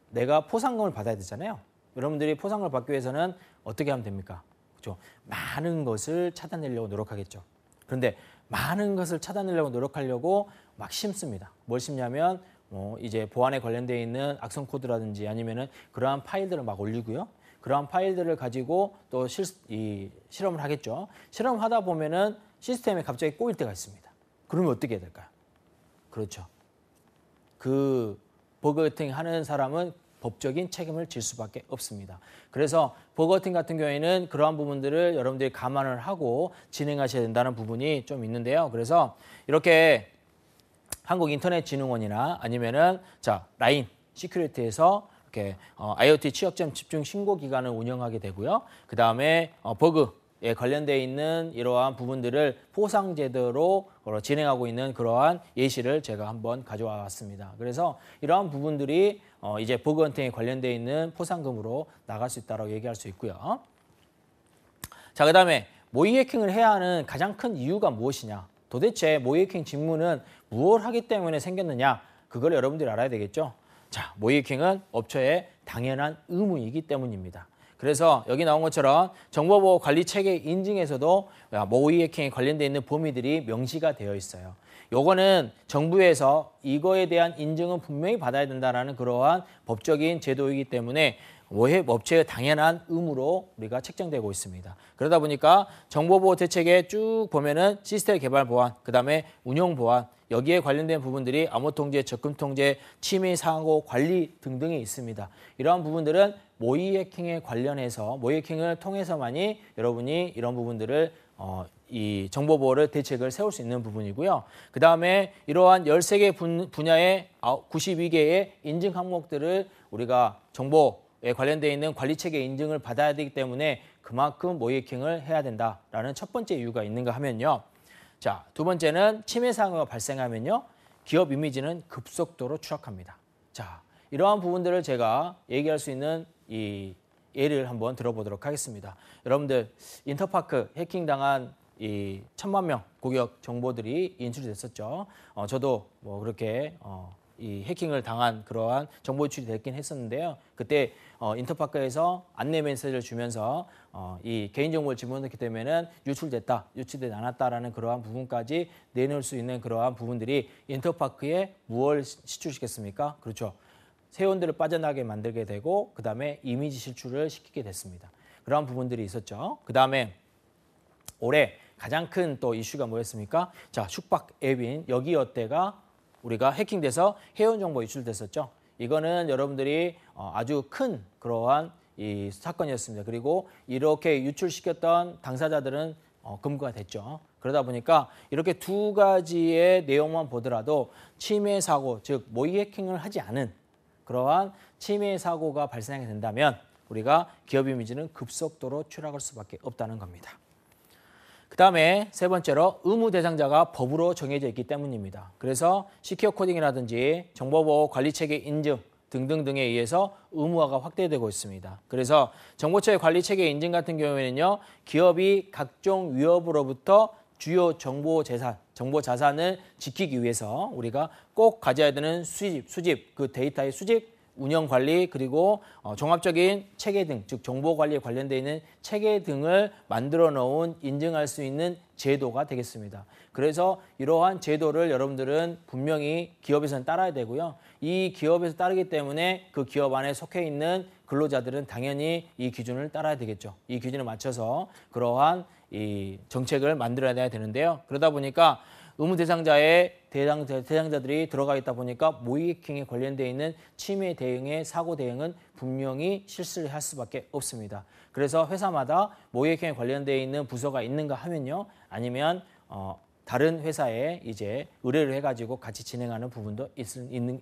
[SPEAKER 1] 내가 포상금을 받아야 되잖아요. 여러분들이 포상금을 받기 위해서는 어떻게 하면 됩니까? 그렇죠? 많은 것을 찾아내려고 노력하겠죠. 그런데 많은 것을 찾아내려고 노력하려고 막 심습니다. 뭘 심냐면 이제 보안에 관련되어 있는 악성 코드라든지 아니면은 그러한 파일들을 막 올리고요. 그러한 파일들을 가지고 또 실험을 하겠죠. 실험하다 보면은 시스템에 갑자기 꼬일 때가 있습니다. 그러면 어떻게 해야 될까요? 그렇죠. 그 버그 해킹 하는 사람은 법적인 책임을 질 수밖에 없습니다. 그래서 버그 해킹 같은 경우에는 그러한 부분들을 여러분들이 감안을 하고 진행하셔야 된다는 부분이 좀 있는데요. 그래서 이렇게 한국인터넷진흥원이나 아니면은 라인 시큐리티에서 이렇게 IoT 취약점 집중 신고 기관을 운영하게 되고요. 그 다음에 버그에 관련되어 있는 이러한 부분들을 포상 제도로 진행하고 있는 그러한 예시를 제가 한번 가져와 왔습니다. 그래서 이러한 부분들이 이제 버그 헌팅에 관련되어 있는 포상금으로 나갈 수 있다고 얘기할 수 있고요. 자, 그 다음에 모의 해킹을 해야 하는 가장 큰 이유가 무엇이냐? 도대체 모의 해킹 직무는 무엇을 하기 때문에 생겼느냐? 그걸 여러분들이 알아야 되겠죠? 자, 모의 해킹은 업체의 당연한 의무이기 때문입니다. 그래서 여기 나온 것처럼 정보보호 관리 체계 인증에서도 모의 해킹에 관련되어 있는 범위들이 명시가 되어 있어요. 요거는 정부에서 이거에 대한 인증은 분명히 받아야 된다는 그러한 법적인 제도이기 때문에 업체의 당연한 의무로 우리가 책정되고 있습니다. 그러다 보니까 정보보호 대책에 쭉 보면은 시스템 개발 보안, 그다음에 운영 보안, 여기에 관련된 부분들이 암호 통제, 적금 통제, 침해 사고 관리 등등이 있습니다. 이러한 부분들은 모의 해킹에 관련해서 모의 해킹을 통해서만이 여러분이 이런 부분들을 이 정보보호를 대책을 세울 수 있는 부분이고요. 그 다음에 이러한 13개 분야의 92개의 인증 항목들을 우리가 정보에 관련되어 있는 관리체계 인증을 받아야 되기 때문에 그만큼 모의 해킹을 해야 된다라는 첫 번째 이유가 있는가 하면요. 자, 두 번째는 침해 사고가 발생하면요. 기업 이미지는 급속도로 추락합니다. 자, 이러한 부분들을 제가 얘기할 수 있는 이 예를 한번 들어보도록 하겠습니다. 여러분들 인터파크 해킹당한 이 1000만 명 고객 정보들이 인출이 됐었죠. 저도 뭐 그렇게 이 해킹을 당한 그러한 정보 유출이 됐긴 했었는데요. 그때 인터파크에서 안내 메시지를 주면서 이 개인정보를 집어넣기 때문에는 유출되지 않았다라는 그러한 부분까지 내놓을 수 있는 그러한 부분들이 인터파크에 무엇을 시출시켰습니까? 그렇죠. 회원들을 빠져나가게 만들게 되고 그다음에 이미지 실추를 시키게 됐습니다. 그러한 부분들이 있었죠. 그다음에 올해 가장 큰 또 이슈가 뭐였습니까? 자, 숙박 앱인 여기어때가 우리가 해킹돼서 회원 정보 유출됐었죠. 이거는 여러분들이 아주 큰 그러한 이 사건이었습니다. 그리고 이렇게 유출시켰던 당사자들은 검거가 됐죠. 그러다 보니까 이렇게 두 가지의 내용만 보더라도 침해 사고, 즉 모의 해킹을 하지 않은 그러한 침해 사고가 발생하게 된다면 우리가 기업 이미지는 급속도로 추락할 수밖에 없다는 겁니다. 그 다음에 세 번째로 의무 대상자가 법으로 정해져 있기 때문입니다. 그래서 시큐어 코딩이라든지 정보보호 관리체계 인증 등등등에 의해서 의무화가 확대되고 있습니다. 그래서 정보처의 관리체계 인증 같은 경우에는요. 기업이 각종 위협으로부터 주요 정보 자산을 지키기 위해서 우리가 꼭 가져야 되는 수집, 그 데이터의 수집, 운영 관리 그리고 종합적인 체계 등, 즉 정보 관리에 관련되어 있는 체계 등을 만들어 놓은 인증할 수 있는 제도가 되겠습니다. 그래서 이러한 제도를 여러분들은 분명히 기업에서는 따라야 되고요. 이 기업에서 따르기 때문에 그 기업 안에 속해 있는 근로자들은 당연히 이 기준을 따라야 되겠죠. 이 기준에 맞춰서 그러한 이 정책을 만들어야 되는데요. 그러다 보니까 의무 대상자의 대상자들이 들어가 있다 보니까 모의 해킹에 관련되어 있는 침해 대응의 사고 대응은 분명히 실시를 할 수밖에 없습니다. 그래서 회사마다 모의 해킹에 관련되어 있는 부서가 있는가 하면요. 아니면 다른 회사에 이제 의뢰를 해가지고 같이 진행하는 부분도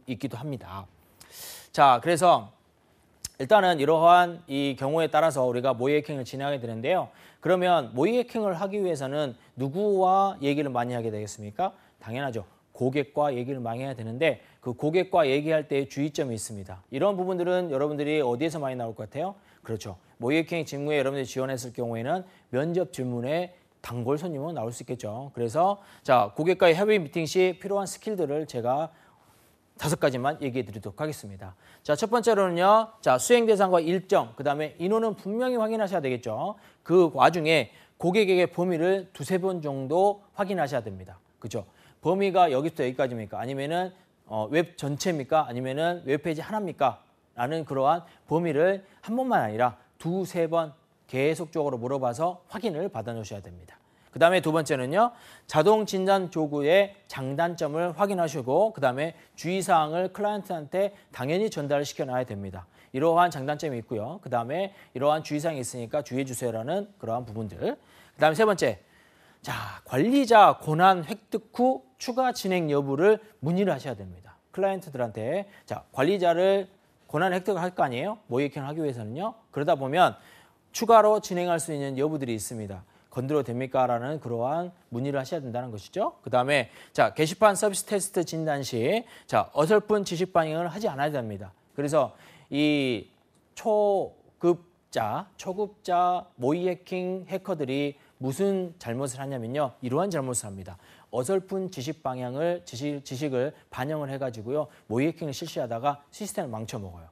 [SPEAKER 1] 있기도 합니다. 자, 그래서 일단은 이러한 이 경우에 따라서 우리가 모의 해킹을 진행하게 되는데요. 그러면 모의 해킹을 하기 위해서는 누구와 얘기를 많이 하게 되겠습니까? 당연하죠. 고객과 얘기를 많이 해야 되는데 그 고객과 얘기할 때의 주의점이 있습니다. 이런 부분들은 여러분들이 어디에서 많이 나올 것 같아요? 그렇죠. 모의 해킹 직무에 여러분들이 지원했을 경우에는 면접 질문에 단골 손님은 나올 수 있겠죠. 그래서 자, 고객과의 협의 미팅 시 필요한 스킬들을 제가 5가지만 얘기해 드리도록 하겠습니다. 자, 첫 번째로는요. 자, 수행 대상과 일정, 그다음에 인원은 분명히 확인하셔야 되겠죠. 그 와중에 고객에게 범위를 2-3번 정도 확인하셔야 됩니다. 그죠? 범위가 여기부터 여기까지입니까? 아니면은 웹 전체입니까? 아니면은 웹페이지 하나입니까? 라는 그러한 범위를 한 번만 아니라 2-3번 계속적으로 물어봐서 확인을 받아 놓으셔야 됩니다. 그 다음에 두 번째는요. 자동 진단 도구의 장단점을 확인하시고 그 다음에 주의사항을 클라이언트한테 당연히 전달을 시켜놔야 됩니다. 이러한 장단점이 있고요. 그 다음에 이러한 주의사항이 있으니까 주의해 주세요라는 그러한 부분들. 그 다음에 세 번째. 자, 관리자 권한 획득 후 추가 진행 여부를 문의를 하셔야 됩니다. 클라이언트들한테 자, 관리자를 권한을 획득을 할 거 아니에요? 모의 해킹을 하기 위해서는요. 그러다 보면 추가로 진행할 수 있는 여부들이 있습니다. 건드려도 됩니까? 라는 그러한 문의를 하셔야 된다는 것이죠. 그 다음에 자 게시판 서비스 테스트 진단 시 자 어설픈 지식 반영을 하지 않아야 됩니다. 그래서 이 초급자 모의 해킹 해커들이 무슨 잘못을 하냐면요. 이러한 잘못을 합니다. 어설픈 지식을 반영을 해가지고요. 모의 해킹을 실시하다가 시스템을 망쳐먹어요.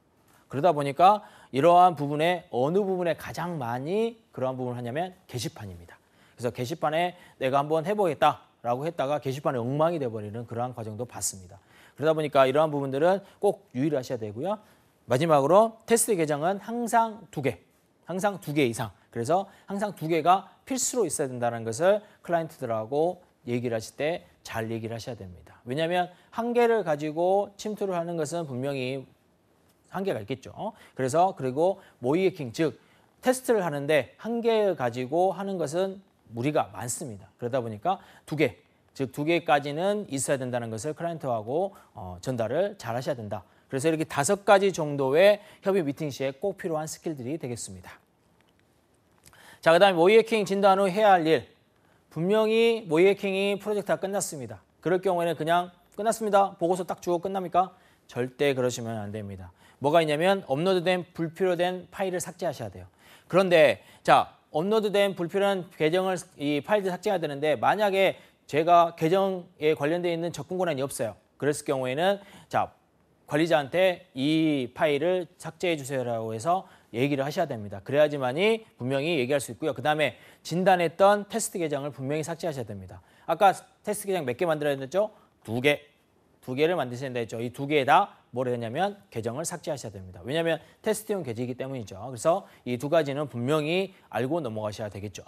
[SPEAKER 1] 그러다 보니까 이러한 부분에 어느 부분에 가장 많이 그러한 부분을 하냐면 게시판입니다. 그래서 게시판에 내가 한번 해보겠다라고 했다가 게시판에 엉망이 돼버리는 그러한 과정도 봤습니다. 그러다 보니까 이러한 부분들은 꼭 유의를 하셔야 되고요. 마지막으로 테스트 계정은 항상 2개, 항상 2개 이상. 그래서 항상 2개가 필수로 있어야 된다는 것을 클라이언트들하고 얘기를 하실 때 잘 얘기를 하셔야 됩니다. 왜냐하면 1개를 가지고 침투를 하는 것은 분명히 한계가 있겠죠. 그래서 그리고 모의 해킹, 즉 테스트를 하는데 1개 가지고 하는 것은 무리가 많습니다. 그러다 보니까 2개, 즉 2개까지는 있어야 된다는 것을 클라이언트하고 전달을 잘 하셔야 된다. 그래서 이렇게 5가지 정도의 협의 미팅 시에 꼭 필요한 스킬들이 되겠습니다. 자, 그다음에 모의 해킹 진단 후 해야 할 일. 분명히 모의 해킹이 프로젝트가 끝났습니다. 그럴 경우에는 그냥 끝났습니다. 보고서 딱 주고 끝납니까? 절대 그러시면 안 됩니다. 뭐가 있냐면 업로드된 불필요된 파일을 삭제하셔야 돼요. 그런데 자, 업로드된 불필요한 이 파일을 삭제해야 되는데 만약에 제가 계정에 관련되어 있는 접근 권한이 없어요. 그랬을 경우에는 자, 관리자한테 이 파일을 삭제해 주세요라고 해서 얘기를 하셔야 됩니다. 그래야지만이 분명히 얘기할 수 있고요. 그 다음에 진단했던 테스트 계정을 분명히 삭제하셔야 됩니다. 아까 테스트 계정 몇 개 만들어야 됐죠? 2개. 2개를 만드셔야 된다 했죠. 이 2개에 다 뭘 했냐면 계정을 삭제하셔야 됩니다. 왜냐하면 테스트용 계정이기 때문이죠. 그래서 이 2가지는 분명히 알고 넘어가셔야 되겠죠.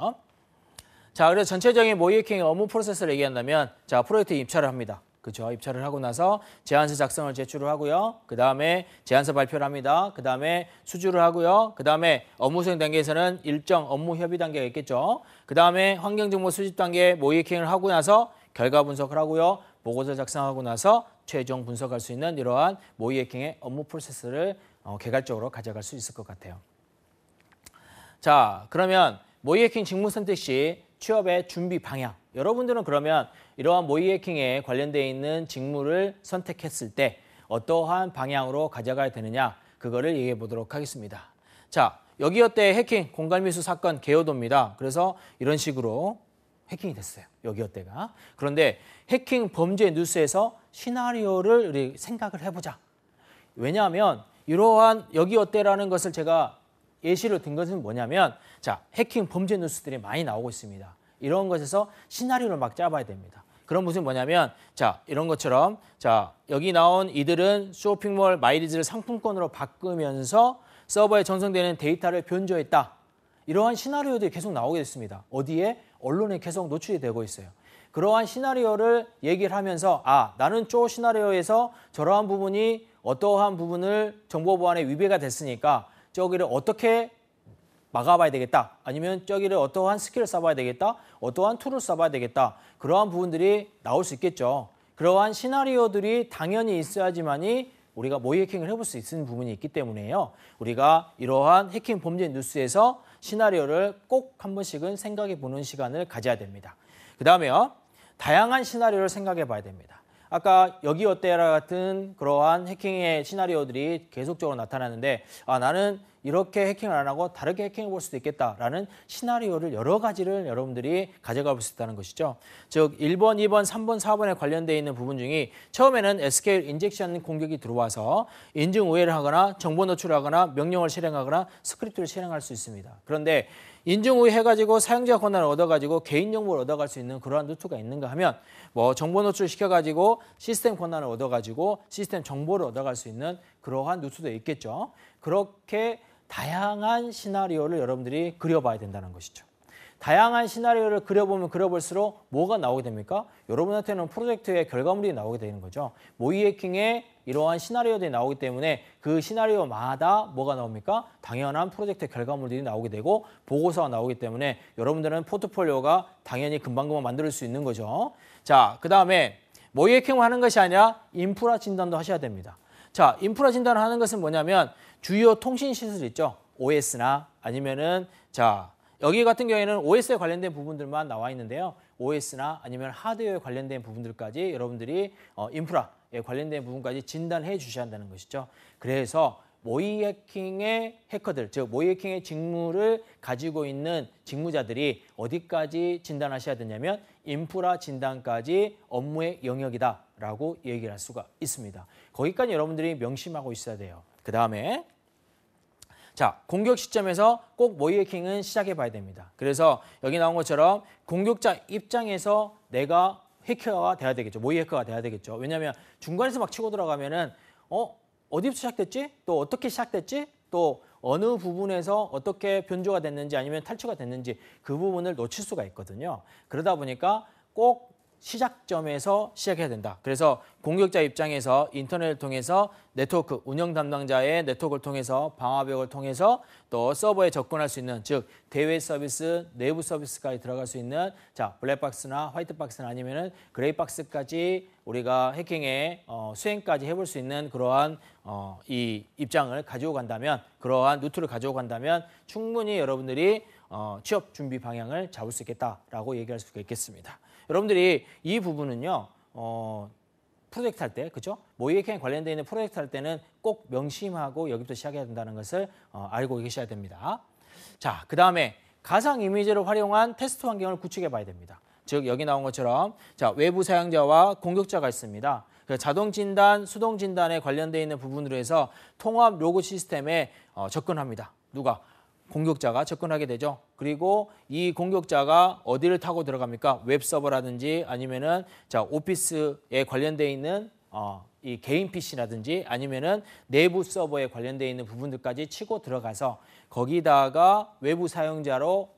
[SPEAKER 1] 자, 그래서 전체적인 모의 해킹의 업무 프로세스를 얘기한다면 자, 프로젝트에 입찰을 합니다. 그렇죠. 입찰을 하고 나서 제안서 작성을 제출을 하고요. 그 다음에 제안서 발표를 합니다. 그 다음에 수주를 하고요. 그 다음에 업무 수행 단계에서는 일정 업무 협의 단계가 있겠죠. 그 다음에 환경정보 수집 단계에 모의 해킹을 하고 나서 결과 분석을 하고요. 보고서 작성하고 나서 최종 분석할 수 있는 이러한 모의 해킹의 업무 프로세스를 개괄적으로 가져갈 수 있을 것 같아요. 자, 그러면 모의 해킹 직무 선택 시 취업의 준비 방향. 여러분들은 그러면 이러한 모의 해킹에 관련되어 있는 직무를 선택했을 때 어떠한 방향으로 가져가야 되느냐, 그거를 얘기해 보도록 하겠습니다. 자, 여기어때 해킹 공갈미수 사건 개요도입니다. 그래서 이런 식으로 해킹이 됐어요. 여기어때가. 그런데 해킹 범죄 뉴스에서 시나리오를 우리 생각을 해보자. 왜냐하면 이러한 여기어때라는 것을 제가 예시로 든 것은 뭐냐면 자, 해킹 범죄 뉴스들이 많이 나오고 있습니다. 이런 것에서 시나리오를 막 짜봐야 됩니다. 그런 무슨 뭐냐면 자, 이런 것처럼 자, 여기 나온 이들은 쇼핑몰 마일리지를 상품권으로 바꾸면서 서버에 전송되는 데이터를 변조했다. 이러한 시나리오들이 계속 나오게 됐습니다. 어디에? 언론에 계속 노출이 되고 있어요. 그러한 시나리오를 얘기를 하면서 아, 나는 쪼 시나리오에서 저러한 부분이 어떠한 부분을 정보 보안에 위배가 됐으니까 저기를 어떻게 막아봐야 되겠다. 아니면 저기를 어떠한 스킬을 써봐야 되겠다. 어떠한 툴을 써봐야 되겠다. 그러한 부분들이 나올 수 있겠죠. 그러한 시나리오들이 당연히 있어야지만이 우리가 모의 해킹을 해볼 수 있는 부분이 있기 때문에요. 우리가 이러한 해킹 범죄 뉴스에서 시나리오를 꼭 한 번씩은 생각해 보는 시간을 가져야 됩니다. 그 다음에요. 다양한 시나리오를 생각해 봐야 됩니다. 아까 여기어때라 같은 그러한 해킹의 시나리오들이 계속적으로 나타나는데 아, 나는 이렇게 해킹을 안 하고 다르게 해킹해 볼 수도 있겠다라는 시나리오를 여러 가지를 여러분들이 가져가 볼 수 있다는 것이죠. 즉 1번, 2번, 3번, 4번에 관련되어 있는 부분 중에 처음에는 SQL 인젝션 공격이 들어와서 인증 오해를 하거나 정보 노출을 하거나 명령을 실행하거나 스크립트를 실행할 수 있습니다. 그런데 인증 오해 해가지고 사용자 권한을 얻어가지고 개인정보를 얻어갈 수 있는 그러한 루트가 있는가 하면 뭐 정보 노출 시켜가지고 시스템 권한을 얻어가지고 시스템 정보를 얻어갈 수 있는 그러한 루트도 있겠죠. 그렇게 다양한 시나리오를 여러분들이 그려봐야 된다는 것이죠. 다양한 시나리오를 그려보면 그려볼수록 뭐가 나오게 됩니까? 여러분한테는 프로젝트의 결과물이 나오게 되는 거죠. 모의 해킹에 이러한 시나리오들이 나오기 때문에 그 시나리오마다 뭐가 나옵니까? 당연한 프로젝트 결과물들이 나오게 되고 보고서가 나오기 때문에 여러분들은 포트폴리오가 당연히 금방금방 만들 수 있는 거죠. 자, 그 다음에 모의 해킹을 하는 것이 아니라 인프라 진단도 하셔야 됩니다. 자, 인프라 진단을 하는 것은 뭐냐면 주요 통신 시설 있죠. OS나 아니면은 자, 여기 같은 경우에는 OS에 관련된 부분들만 나와 있는데요. OS나 아니면 하드웨어에 관련된 부분들까지 여러분들이 인프라에 관련된 부분까지 진단해 주셔야 한다는 것이죠. 그래서 모의 해킹의 해커들, 즉 모의 해킹의 직무를 가지고 있는 직무자들이 어디까지 진단하셔야 되냐면 인프라 진단까지 업무의 영역이다라고 얘기를 할 수가 있습니다. 거기까지 여러분들이 명심하고 있어야 돼요. 그 다음에 자, 공격 시점에서 꼭 모의 해킹은 시작해 봐야 됩니다. 그래서 여기 나온 것처럼 공격자 입장에서 내가 해커가 돼야 되겠죠. 모의 해커가 돼야 되겠죠. 왜냐하면 중간에서 막 치고 들어가면은 어디부터 시작됐지? 또 어떻게 시작됐지? 또 어느 부분에서 어떻게 변조가 됐는지 아니면 탈취가 됐는지 그 부분을 놓칠 수가 있거든요. 그러다 보니까 꼭 시작점에서 시작해야 된다. 그래서 공격자 입장에서 인터넷을 통해서 네트워크 운영 담당자의 네트워크를 통해서 방화벽을 통해서 또 서버에 접근할 수 있는 즉 대외 서비스, 내부 서비스까지 들어갈 수 있는 자 블랙박스나 화이트박스나 아니면은 그레이박스까지 우리가 해킹의 수행까지 해볼 수 있는 그러한 이 입장을 가지고 간다면 그러한 루트를 가지고 간다면 충분히 여러분들이 취업 준비 방향을 잡을 수 있겠다라고 얘기할 수가 있겠습니다. 여러분들이 이 부분은요, 프로젝트 할 때, 그죠? 모의 해킹에 관련되어 있는 프로젝트 할 때는 꼭 명심하고 여기부터 시작해야 된다는 것을 알고 계셔야 됩니다. 자, 그 다음에 가상 이미지를 활용한 테스트 환경을 구축해 봐야 됩니다. 즉, 여기 나온 것처럼 자 외부 사용자와 공격자가 있습니다. 자동 진단, 수동 진단에 관련되어 있는 부분으로 해서 통합 로그 시스템에 접근합니다. 누가? 공격자가 접근하게 되죠. 그리고 이 공격자가 어디를 타고 들어갑니까? 웹서버라든지 아니면은 자 오피스에 관련되어 있는 이 개인 PC라든지 아니면은 내부 서버에 관련되어 있는 부분들까지 치고 들어가서 거기다가 외부 사용자로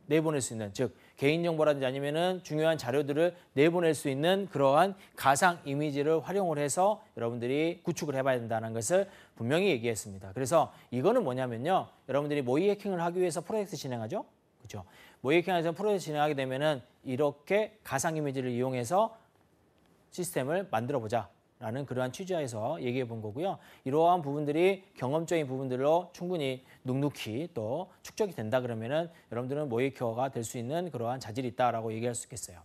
[SPEAKER 1] 내보낼 수 있는 즉 개인정보라든지 아니면은 중요한 자료들을 내보낼 수 있는 그러한 가상 이미지를 활용을 해서 여러분들이 구축을 해봐야 된다는 것을 분명히 얘기했습니다. 그래서 이거는 뭐냐면요. 여러분들이 모의 해킹을 하기 위해서 프로젝트 진행하죠. 그렇죠? 모의 해킹에서 프로젝트 진행하게 되면은 이렇게 가상 이미지를 이용해서 시스템을 만들어보자. 라는 그러한 취지에서 얘기해 본 거고요. 이러한 부분들이 경험적인 부분들로 충분히 눅눅히 또 축적이 된다 그러면은 여러분들은 모의 해커가 될 수 있는 그러한 자질이 있다라고 얘기할 수 있겠어요.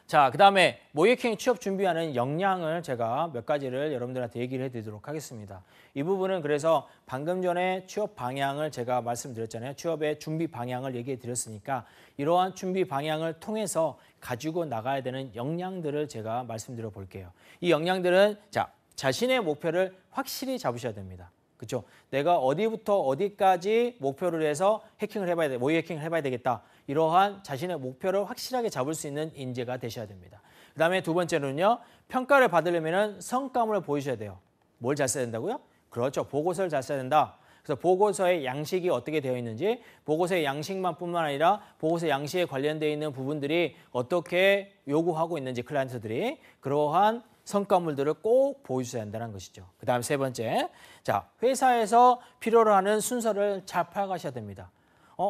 [SPEAKER 1] 자, 그 다음에 모의 해킹 취업 준비하는 역량을 제가 몇 가지를 여러분들한테 얘기를 해드리도록 하겠습니다. 이 부분은 그래서 방금 전에 취업 방향을 제가 말씀드렸잖아요. 취업의 준비 방향을 얘기해 드렸으니까 이러한 준비 방향을 통해서 가지고 나가야 되는 역량들을 제가 말씀드려 볼게요. 이 역량들은 자 자신의 목표를 확실히 잡으셔야 됩니다. 그렇죠? 내가 어디부터 어디까지 목표를 해서 해킹을 해봐야 돼, 모의 해킹을 해봐야 되겠다. 이러한 자신의 목표를 확실하게 잡을 수 있는 인재가 되셔야 됩니다. 그 다음에 두 번째로는요. 평가를 받으려면 성과물을 보여줘야 돼요. 뭘 잘 써야 된다고요? 그렇죠. 보고서를 잘 써야 된다. 그래서 보고서의 양식이 어떻게 되어 있는지 보고서의 양식만 뿐만 아니라 보고서 양식에 관련되어 있는 부분들이 어떻게 요구하고 있는지 클라이언트들이 그러한 성과물들을 꼭 보여주셔야 한다는 것이죠. 그 다음 세 번째, 자 회사에서 필요로 하는 순서를 잘 파악하셔야 됩니다.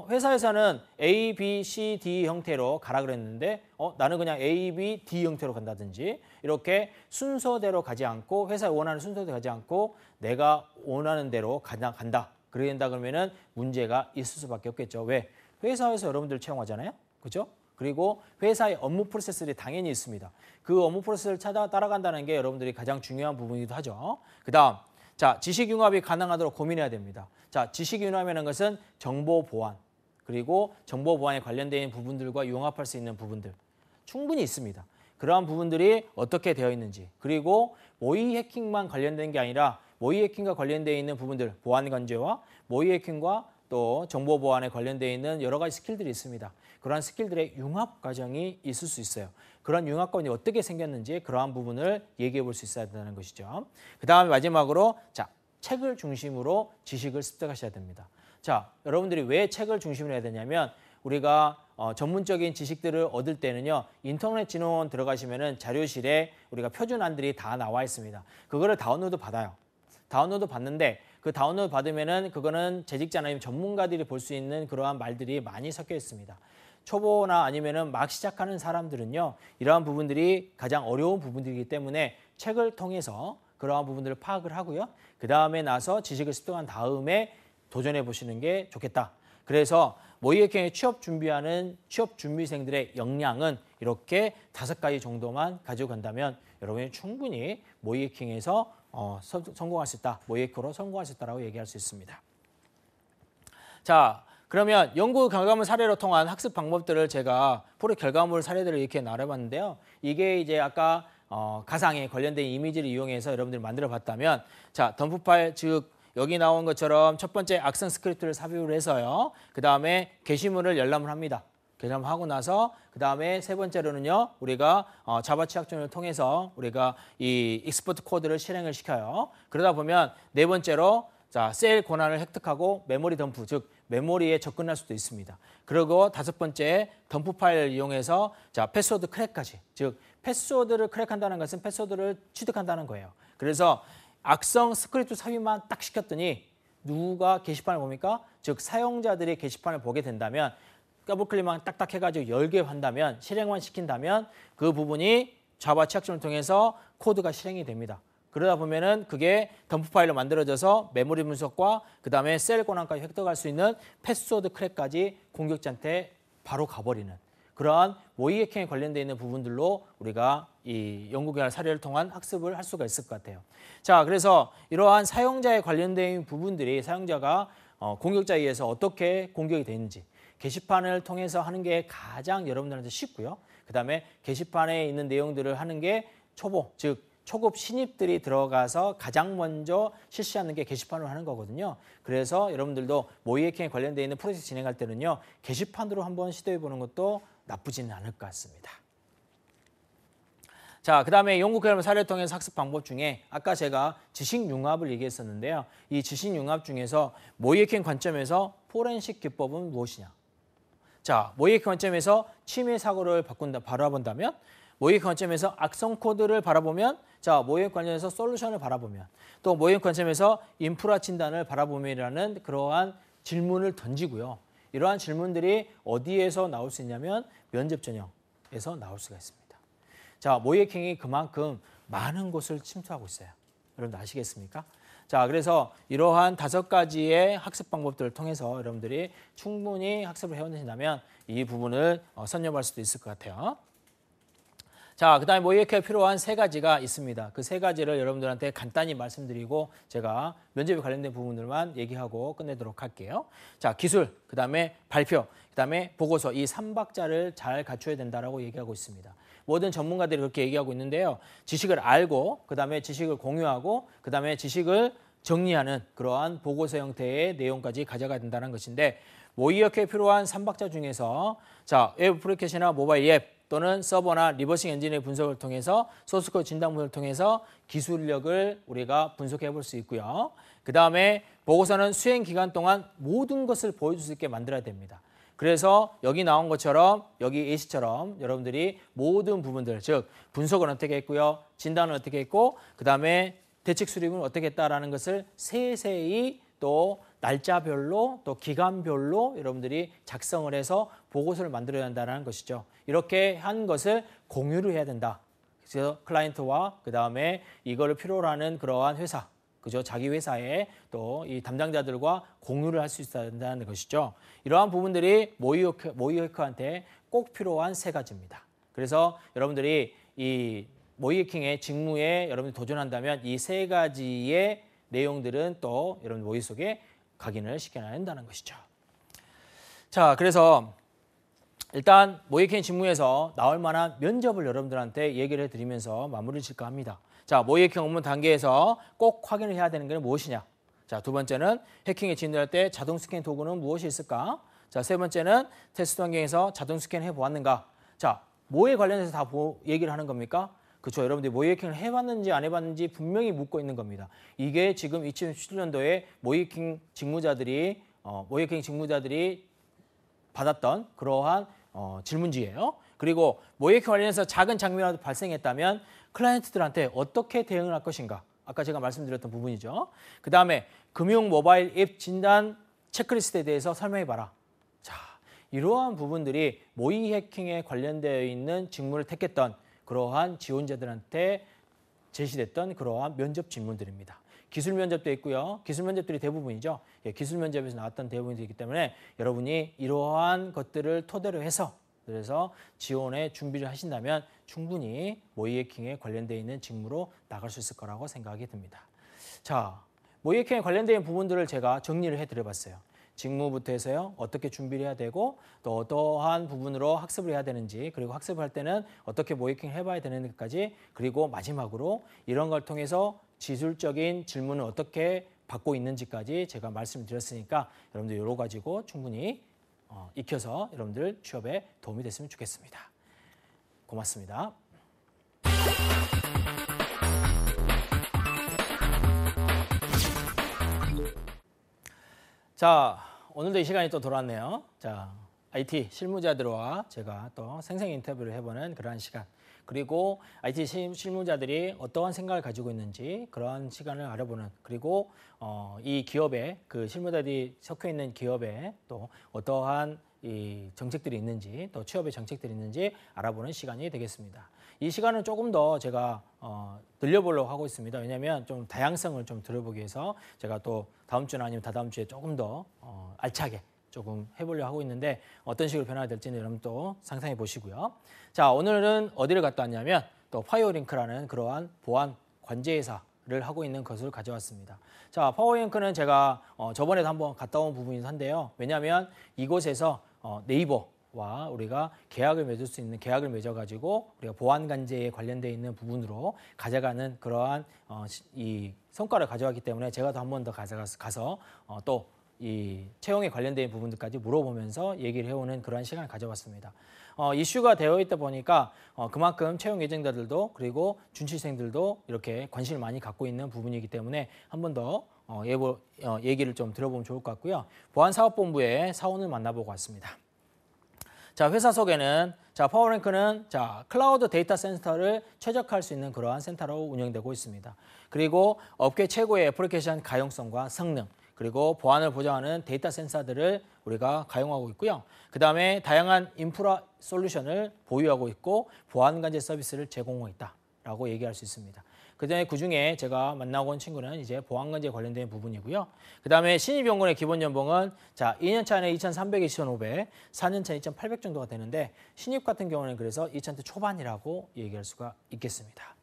[SPEAKER 1] 회사에서는 A, B, C, D 형태로 가라 그랬는데 나는 그냥 A, B, D 형태로 간다든지 이렇게 순서대로 가지 않고 회사에 원하는 순서대로 가지 않고 내가 원하는 대로 간다. 그런다 그러면은 문제가 있을 수밖에 없겠죠. 왜? 회사에서 여러분들 채용하잖아요. 그렇죠? 그리고 회사의 업무 프로세스들이 당연히 있습니다. 그 업무 프로세스를 따라간다는 게 여러분들이 가장 중요한 부분이기도 하죠. 그 다음, 자 지식 융합이 가능하도록 고민해야 됩니다. 자 지식 융합이라는 것은 정보 보안 그리고 정보 보안에 관련된 있는 부분들과 융합할 수 있는 부분들 충분히 있습니다. 그러한 부분들이 어떻게 되어 있는지 그리고 모의 해킹만 관련된 게 아니라 모의 해킹과 관련되어 있는 부분들 보안 관제와 모의 해킹과 또 정보 보안에 관련되어 있는 여러 가지 스킬들이 있습니다. 그러한 스킬들의 융합 과정이 있을 수 있어요. 그런 융합 과정이 어떻게 생겼는지 그러한 부분을 얘기해 볼 수 있어야 된다는 것이죠. 그 다음에 마지막으로 자 책을 중심으로 지식을 습득하셔야 됩니다. 자, 여러분들이 왜 책을 중심으로 해야 되냐면 우리가 전문적인 지식들을 얻을 때는요. 인터넷 진흥원 들어가시면은 자료실에 우리가 표준안들이 다 나와 있습니다. 그거를 다운로드 받아요. 다운로드 받는데 그 다운로드 받으면은 그거는 재직자나 전문가들이 볼 수 있는 그러한 말들이 많이 섞여 있습니다. 초보나 아니면은 막 시작하는 사람들은요, 이러한 부분들이 가장 어려운 부분들이기 때문에 책을 통해서 그러한 부분들을 파악을 하고요. 그 다음에 나서 지식을 습득한 다음에 도전해 보시는 게 좋겠다. 그래서 모의해킹에 취업 준비하는 취업 준비생들의 역량은 이렇게 5가지 정도만 가지고 간다면 여러분이 충분히 모의해킹에서 성공할 수 있다. 모의해커로 성공할 수 있다라고 얘기할 수 있습니다. 자, 그러면 연구 결과물 사례로 통한 학습 방법들을 제가 프로 결과물 사례들을 이렇게 나눠봤는데요. 이게 이제 아까 가상에 관련된 이미지를 이용해서 여러분들이 만들어 봤다면, 자, 덤프 파일, 즉 여기 나온 것처럼 첫 번째 악성 스크립트를 삽입을 해서요. 그 다음에 게시물을 열람을 합니다. 열람하고 나서 그 다음에 세 번째로는요, 우리가 자바 취약점을 통해서 우리가 이 익스포트 코드를 실행을 시켜요. 그러다 보면 네 번째로 자, 셀 권한을 획득하고 메모리 덤프, 즉 메모리에 접근할 수도 있습니다. 그리고 5번째 덤프 파일을 이용해서 자, 패스워드 크랙까지, 즉 패스워드를 크랙한다는 것은 패스워드를 취득한다는 거예요. 그래서 악성 스크립트 삽입만 딱 시켰더니 누가 게시판을 봅니까? 즉 사용자들이 게시판을 보게 된다면 더블클릭만 딱딱 해가지고 열게 한다면, 실행만 시킨다면 그 부분이 자바 취약점을 통해서 코드가 실행이 됩니다. 그러다 보면은 그게 덤프 파일로 만들어져서 메모리 분석과 그 다음에 셀 권한까지 획득할 수 있는 패스워드 크랙까지 공격자한테 바로 가버리는 그러한 모의해킹에 관련되어 있는 부분들로 우리가 이 연구개발 사례를 통한 학습을 할 수가 있을 것 같아요. 자, 그래서 이러한 사용자에 관련된 부분들이 사용자가 공격자에 의해서 어떻게 공격이 되는지 게시판을 통해서 하는 게 가장 여러분들한테 쉽고요. 그 다음에 게시판에 있는 내용들을 하는 게 초보, 즉 초급 신입들이 들어가서 가장 먼저 실시하는 게 게시판으로 하는 거거든요. 그래서 여러분들도 모의해킹에 관련되어 있는 프로젝트 진행할 때는요, 게시판으로 한번 시도해 보는 것도 나쁘지는 않을 것 같습니다. 자, 그 다음에 연구 결과 사례를 통해서 학습 방법 중에 아까 제가 지식 융합을 얘기했었는데요. 이 지식 융합 중에서 모의해킹 관점에서 포렌식 기법은 무엇이냐? 자, 모의해킹 관점에서 침해 사고를 바라본다면, 모의해킹 관점에서 악성 코드를 바라보면, 자, 모의해킹 관점에서 솔루션을 바라보면, 또 모의해킹 관점에서 인프라 진단을 바라보면이라는 그러한 질문을 던지고요. 이러한 질문들이 어디에서 나올 수 있냐면 면접 전형에서 나올 수가 있습니다. 자, 모의해킹이 그만큼 많은 곳을 침투하고 있어요. 여러분들 아시겠습니까? 자, 그래서 이러한 5가지의 학습 방법들을 통해서 여러분들이 충분히 학습을 해오신다면 이 부분을 선점할 수도 있을 것 같아요. 자, 그 다음에 모의해킹에 필요한 3가지가 있습니다. 그 3가지를 여러분들한테 간단히 말씀드리고 제가 면접에 관련된 부분들만 얘기하고 끝내도록 할게요. 자, 기술, 그 다음에 발표, 그 다음에 보고서, 이 3박자를 잘 갖춰야 된다고 얘기하고 있습니다. 모든 전문가들이 그렇게 얘기하고 있는데요. 지식을 알고, 그 다음에 지식을 공유하고, 그 다음에 지식을 정리하는 그러한 보고서 형태의 내용까지 가져가야 된다는 것인데, 모의해킹에 필요한 3박자 중에서 자, 웹 애플리케이션이나 모바일 앱 또는 서버나 리버싱 엔진의 분석을 통해서 소스코드 진단 분석을 통해서 기술력을 우리가 분석해 볼 수 있고요. 그 다음에 보고서는 수행 기간 동안 모든 것을 보여줄 수 있게 만들어야 됩니다. 그래서 여기 나온 것처럼, 여기 예시처럼 여러분들이 모든 부분들, 즉 분석은 어떻게 했고요, 진단은 어떻게 했고, 그 다음에 대책 수립은 어떻게 했다라는 것을 세세히 또 날짜별로 또 기간별로 여러분들이 작성을 해서 보고서를 만들어야 한다는 것이죠. 이렇게 한 것을 공유를 해야 된다. 그래서 클라이언트와 그 다음에 이거를 필요로 하는 그러한 회사, 그죠? 자기 회사에 또 이 담당자들과 공유를 할 수 있어야 된다는 것이죠. 이러한 부분들이 모의해커한테 꼭 필요한 3가지입니다. 그래서 여러분들이 이 모의해킹의 직무에 여러분이 도전한다면 이 3가지의 내용들은 또 여러분 머릿속에 각인을 시켜놔야 한다는 것이죠. 자, 그래서 일단 모의해킹 직무에서 나올 만한 면접을 여러분들한테 얘기를 해드리면서 마무리를 질까 합니다. 자, 모의해킹 업무 단계에서 꼭 확인을 해야 되는 게 무엇이냐? 자, 2번째는 해킹에 진입할 때 자동 스캔 도구는 무엇이 있을까? 자, 3번째는 테스트 환경에서 자동 스캔 해보았는가? 자, 뭐에 관련해서 다 얘기를 하는 겁니까? 그렇죠. 여러분들이 모의해킹을 해봤는지 안 해봤는지 분명히 묻고 있는 겁니다. 이게 지금 2017년도에 모의해킹 직무자들이 받았던 그러한 질문지예요. 그리고 모의해킹 관련해서 작은 장면이라도 발생했다면 클라이언트들한테 어떻게 대응을 할 것인가. 아까 제가 말씀드렸던 부분이죠. 그 다음에 금융 모바일 앱 진단 체크리스트에 대해서 설명해봐라. 자, 이러한 부분들이 모의 해킹에 관련되어 있는 직무를 택했던 그러한 지원자들한테 제시됐던 그러한 면접 질문들입니다. 기술 면접도 있고요. 기술 면접들이 대부분이죠. 기술 면접에서 나왔던 대부분이기 때문에 여러분이 이러한 것들을 토대로 해서 그래서 지원에 준비를 하신다면 충분히 모의 해킹에 관련되어 있는 직무로 나갈 수 있을 거라고 생각이 듭니다. 자, 모의 해킹에 관련된 부분들을 제가 정리를 해드려봤어요. 직무부터 해서요. 어떻게 준비를 해야 되고 또 어떠한 부분으로 학습을 해야 되는지 그리고 학습을 할 때는 어떻게 모의 해킹을 해봐야 되는지까지 그리고 마지막으로 이런 걸 통해서 기술적인 질문을 어떻게 받고 있는지까지 제가 말씀드렸으니까 여러분들 이거 가지고 충분히 익혀서 여러분들 취업에 도움이 됐으면 좋겠습니다. 고맙습니다. 자, 오늘도 이 시간이 또 돌아왔네요. 자, IT 실무자들과 제가 또 생생 인터뷰를 해보는 그러한 시간. 그리고 IT 실무자들이 어떠한 생각을 가지고 있는지 그러한 시간을 알아보는 그리고 이 기업에 그 실무자들이 섞여 있는 기업에 또 어떠한 이 정책들이 있는지 또 취업의 정책들이 있는지 알아보는 시간이 되겠습니다. 이 시간은 조금 더 제가 늘려보려고 하고 있습니다. 왜냐하면 좀 다양성을 좀 들어보기 위해서 제가 또 다음 주나 아니면 다다음 주에 조금 더 알차게 조금 해보려고 하고 있는데 어떤 식으로 변화가 될지는 여러분 또 상상해 보시고요. 자, 오늘은 어디를 갔다 왔냐면 또 파이어링크라는 그러한 보안 관제 회사를 하고 있는 것을 가져왔습니다. 자, 파이어링크는 제가 저번에도 한번 갔다 온 부분이긴 한데요. 왜냐하면 이곳에서 네이버와 우리가 계약을 맺을 수 있는 계약을 맺어가지고 우리가 보안 관제에 관련되어 있는 부분으로 가져가는 그러한 이 성과를 가져왔기 때문에 제가 또 한 번 더 가서 또 이 채용에 관련된 부분들까지 물어보면서 얘기를 해오는 그러한 시간을 가져봤습니다. 이슈가 되어 있다 보니까 그만큼 채용 예정자들도 그리고 준치생들도 이렇게 관심을 많이 갖고 있는 부분이기 때문에 한 번 더 얘기를 좀 들어보면 좋을 것 같고요. 보안사업본부의 사원을 만나보고 왔습니다. 자, 회사 소개는 자, 파워랭크는 자, 클라우드 데이터 센터를 최적화할 수 있는 그러한 센터로 운영되고 있습니다. 그리고 업계 최고의 애플리케이션 가용성과 성능 그리고 보안을 보장하는 데이터 센서들을 우리가 가용하고 있고요. 그 다음에 다양한 인프라 솔루션을 보유하고 있고 보안 관제 서비스를 제공하고 있다라고 얘기할 수 있습니다. 그 중에 제가 만나고 온 친구는 이제 보안 관제에 관련된 부분이고요. 그 다음에 신입연구원의 기본 연봉은 자 2년 차는 2,300, 2,500, 4년 차 2,800 정도가 되는데 신입 같은 경우는 그래서 2,000대 초반이라고 얘기할 수가 있겠습니다.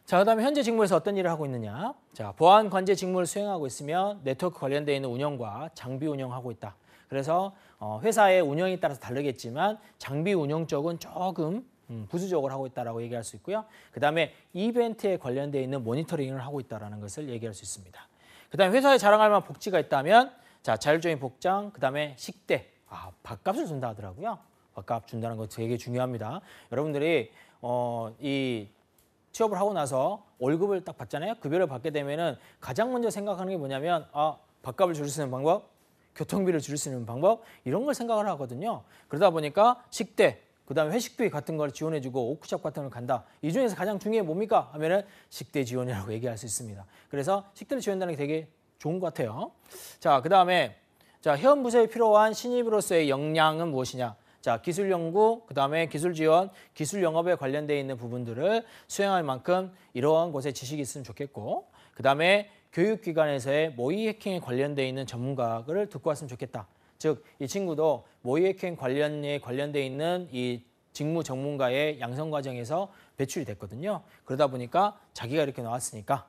[SPEAKER 1] 자, 그다음에 현재 직무에서 어떤 일을 하고 있느냐? 자, 보안 관제 직무를 수행하고 있으며 네트워크 관련되어 있는 운영과 장비 운영하고 있다. 그래서 회사의 운영에 따라서 다르겠지만 장비 운영 쪽은 조금 부수적으로 하고 있다라고 얘기할 수 있고요. 그다음에 이벤트에 관련되어 있는 모니터링을 하고 있다라는 것을 얘기할 수 있습니다. 그다음에 회사에 자랑할 만한 복지가 있다면 자, 자율적인 복장, 그다음에 식대, 밥값을 준다 하더라고요. 밥값 준다는 거 되게 중요합니다. 여러분들이 이 취업을 하고 나서 월급을 딱 받잖아요. 급여를 받게 되면은 가장 먼저 생각하는 게 뭐냐면 밥값을 줄일 수 있는 방법, 교통비를 줄일 수 있는 방법 이런 걸 생각을 하거든요. 그러다 보니까 식대, 그다음에 회식비 같은 걸 지원해주고 워크숍 같은 걸 간다. 이 중에서 가장 중요한 게 뭡니까? 하면은 식대 지원이라고 얘기할 수 있습니다. 그래서 식대를 지원한다는 게 되게 좋은 것 같아요. 자, 그다음에 자, 현 부서에 필요한 신입으로서의 역량은 무엇이냐? 자, 기술 연구, 그다음에 기술 지원, 기술 영업에 관련되어 있는 부분들을 수행할 만큼 이러한 곳에 지식이 있으면 좋겠고, 그다음에 교육기관에서의 모의 해킹에 관련되어 있는 전문가를 듣고 왔으면 좋겠다. 즉, 이 친구도 모의 해킹 관련에 관련되어 있는 이 직무 전문가의 양성 과정에서 배출이 됐거든요. 그러다 보니까 자기가 이렇게 나왔으니까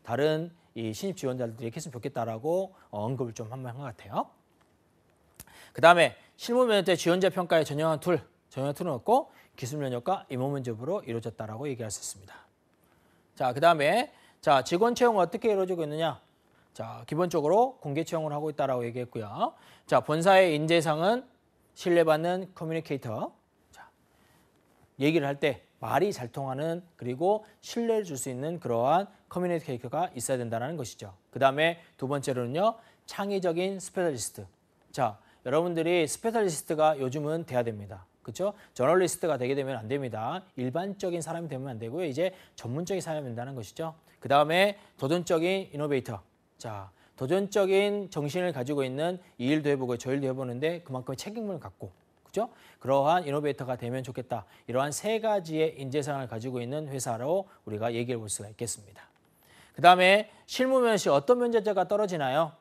[SPEAKER 1] 다른 이 신입 지원자들이 이렇게 했으면 좋겠다라고 언급을 좀 한 것 같아요. 그다음에 실무 면접 때 지원자 평가에 전용한 툴은 없고 기술 면접과 임원 면접으로 이루어졌다라고 얘기할 수 있습니다. 자, 그다음에 자, 직원 채용은 어떻게 이루어지고 있느냐? 자, 기본적으로 공개 채용을 하고 있다라고 얘기했고요. 자, 본사의 인재상은 신뢰받는 커뮤니케이터. 자, 얘기를 할 때 말이 잘 통하는 그리고 신뢰를 줄 수 있는 그러한 커뮤니케이터가 있어야 된다는 것이죠. 그다음에 두 번째로는요. 창의적인 스페셜리스트. 자, 여러분들이 스페셜리스트가 요즘은 돼야 됩니다. 그렇죠? 저널리스트가 되게 되면 안 됩니다. 일반적인 사람이 되면 안 되고요. 이제 전문적인 사람이 된다는 것이죠. 그다음에 도전적인 이노베이터. 자, 도전적인 정신을 가지고 있는 이 일도 해보고 저 일도 해보는데 그만큼의 책임을 갖고 그죠? 그러한 이노베이터가 되면 좋겠다. 이러한 세 가지의 인재상을 가지고 있는 회사로 우리가 얘기해 볼 수가 있겠습니다. 그 다음에 실무 면허 시 어떤 면제자가 떨어지나요?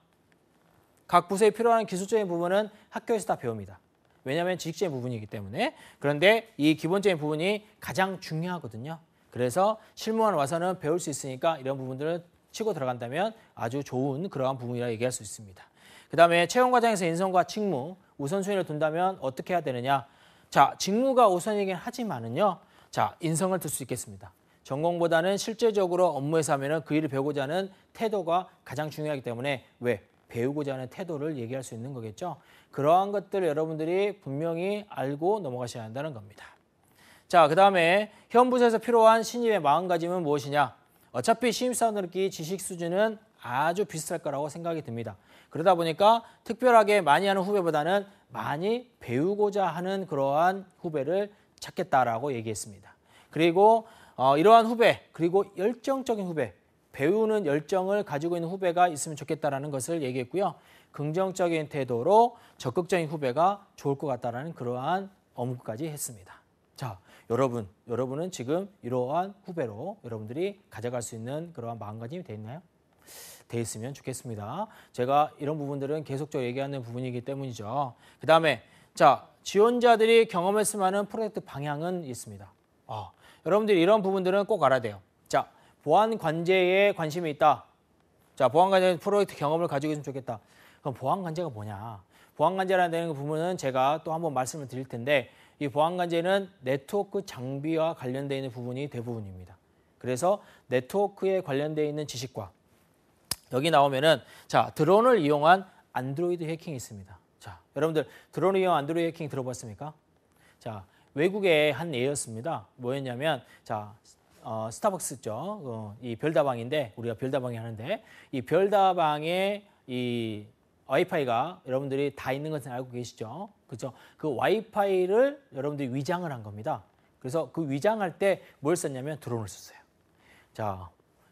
[SPEAKER 1] 각 부서에 필요한 기술적인 부분은 학교에서 다 배웁니다. 왜냐하면 지식적인 부분이기 때문에. 그런데 이 기본적인 부분이 가장 중요하거든요. 그래서 실무원 와서는 배울 수 있으니까 이런 부분들을 치고 들어간다면 아주 좋은 그러한 부분이라 얘기할 수 있습니다. 그 다음에 채용 과정에서 인성과 직무, 우선순위를 둔다면 어떻게 해야 되느냐. 자, 직무가 우선이긴 하지만은요. 자, 인성을 들 수 있겠습니다. 전공보다는 실제적으로 업무에서 하면은 그 일을 배우고자 하는 태도가 가장 중요하기 때문에 왜? 배우고자 하는 태도를 얘기할 수 있는 거겠죠. 그러한 것들을 여러분들이 분명히 알고 넘어가셔야 한다는 겁니다. 자, 그 다음에 현 부서에서 필요한 신입의 마음가짐은 무엇이냐? 어차피 신입사원들끼리 지식 수준은 아주 비슷할 거라고 생각이 듭니다. 그러다 보니까 특별하게 많이 하는 후배보다는 많이 배우고자 하는 그러한 후배를 찾겠다라고 얘기했습니다. 그리고 이러한 후배, 그리고 열정적인 후배, 배우는 열정을 가지고 있는 후배가 있으면 좋겠다라는 것을 얘기했고요. 긍정적인 태도로 적극적인 후배가 좋을 것 같다라는 그러한 언급까지 했습니다. 자, 여러분은 지금 이러한 후배로 여러분들이 가져갈 수 있는 그러한 마음가짐이 돼 있나요? 돼 있으면 좋겠습니다. 제가 이런 부분들은 계속적으로 얘기하는 부분이기 때문이죠. 그 다음에 자, 지원자들이 경험했을 만한 프로젝트 방향은 있습니다. 여러분들이 이런 부분들은 꼭 알아야 돼요. 자, 보안 관제에 관심이 있다. 자, 보안 관제 프로젝트 경험을 가지고 있으면 좋겠다. 그럼 보안 관제가 뭐냐? 보안 관제라는 부분은 제가 또 한번 말씀을 드릴 텐데 이 보안 관제는 네트워크 장비와 관련되어 있는 부분이 대부분입니다. 그래서 네트워크에 관련되어 있는 지식과 여기 나오면은 자, 드론을 이용한 안드로이드 해킹이 있습니다. 자, 여러분들 드론을 이용한 안드로이드 해킹 들어봤습니까? 자, 외국의 한 예였습니다. 뭐였냐면 자, 스타벅스죠. 이 별다방인데 우리가 별다방이 하는데 이 별다방에 이 와이파이가 여러분들이 다 있는 것은 알고 계시죠? 그렇죠? 그 와이파이를 여러분들이 위장을 한 겁니다. 그래서 그 위장할 때 뭘 썼냐면 드론을 썼어요. 자,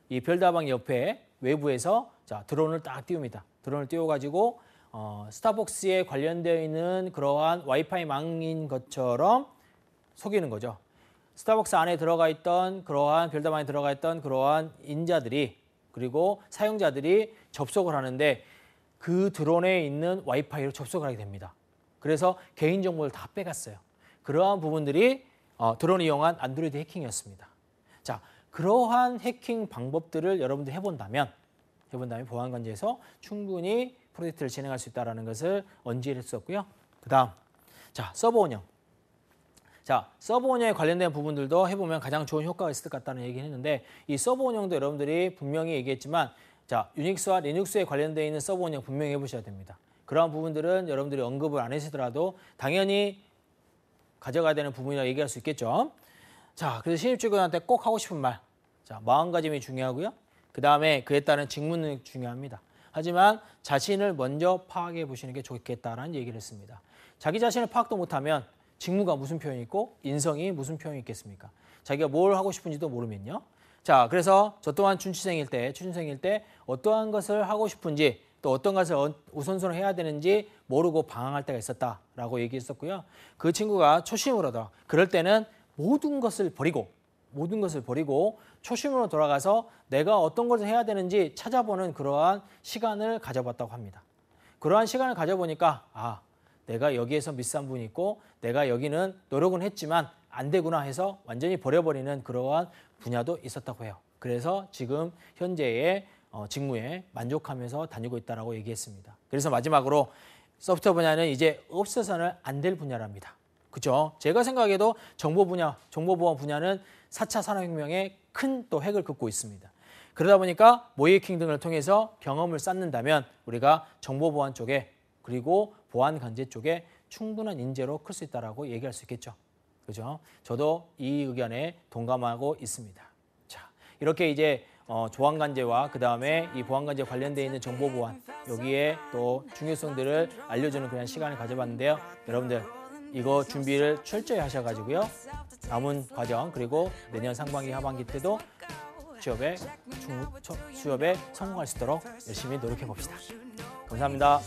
[SPEAKER 1] 이 별다방 옆에 외부에서 자, 드론을 딱 띄웁니다. 드론을 띄워가지고 스타벅스에 관련되어 있는 그러한 와이파이 망인 것처럼 속이는 거죠. 스타벅스 안에 들어가 있던 그러한 별다방에 들어가 있던 그러한 인자들이 그리고 사용자들이 접속을 하는데 그 드론에 있는 와이파이로 접속을 하게 됩니다. 그래서 개인정보를 다 빼갔어요. 그러한 부분들이 드론을 이용한 안드로이드 해킹이었습니다. 자, 그러한 해킹 방법들을 여러분들이 해본다면 보안 관제에서 충분히 프로젝트를 진행할 수 있다는 것을 언지를 했었고요. 그 다음, 자, 서버 운영. 자, 서버 운영에 관련된 부분들도 해보면 가장 좋은 효과가 있을 것 같다는 얘기를 했는데 이 서버 운영도 여러분들이 분명히 얘기했지만 자, 유닉스와 리눅스에 관련되어 있는 서버 운영 분명히 해보셔야 됩니다. 그러한 부분들은 여러분들이 언급을 안 하시더라도 당연히 가져가야 되는 부분이라고 얘기할 수 있겠죠. 자, 그래서 신입직원한테 꼭 하고 싶은 말. 자, 마음가짐이 중요하고요. 그 다음에 그에 따른 직무 능력이 중요합니다. 하지만 자신을 먼저 파악해 보시는 게 좋겠다라는 얘기를 했습니다. 자기 자신을 파악도 못하면 직무가 무슨 표현이 있고 인성이 무슨 표현이 있겠습니까? 자기가 뭘 하고 싶은지도 모르면요. 자, 그래서 저 또한 취준생일 때 어떠한 것을 하고 싶은지 또 어떤 것을 우선순위로 해야 되는지 모르고 방황할 때가 있었다라고 얘기했었고요. 그 친구가 초심으로 그럴 때는 모든 것을 버리고 초심으로 돌아가서 내가 어떤 것을 해야 되는지 찾아보는 그러한 시간을 가져봤다고 합니다. 그러한 시간을 가져보니까 내가 여기에서 미스한 부분이 있고 내가 여기는 노력은 했지만 안 되구나 해서 완전히 버려버리는 그러한 분야도 있었다고 해요. 그래서 지금 현재의 직무에 만족하면서 다니고 있다고 얘기했습니다. 그래서 마지막으로 소프트웨어 분야는 이제 없어서는 안 될 분야랍니다. 그렇죠? 제가 생각해도 정보보안 분야는 4차 산업혁명의 큰 또 획을 긋고 있습니다. 그러다 보니까 모이킹 등을 통해서 경험을 쌓는다면 우리가 정보보안 쪽에 그리고 보안 관제 쪽에 충분한 인재로 클 수 있다고 얘기할 수 있겠죠. 그죠? 저도 이 의견에 동감하고 있습니다. 자, 이렇게 이제 보안 관제와 그 다음에 이 보안 관제 관련되어 있는 정보 보안 여기에 또 중요성들을 알려주는 그런 시간을 가져봤는데요. 여러분들 이거 준비를 철저히 하셔가지고요. 남은 과정 그리고 내년 상반기 하반기 때도 수협에 성공할 수 있도록 열심히 노력해 봅시다. 감사합니다.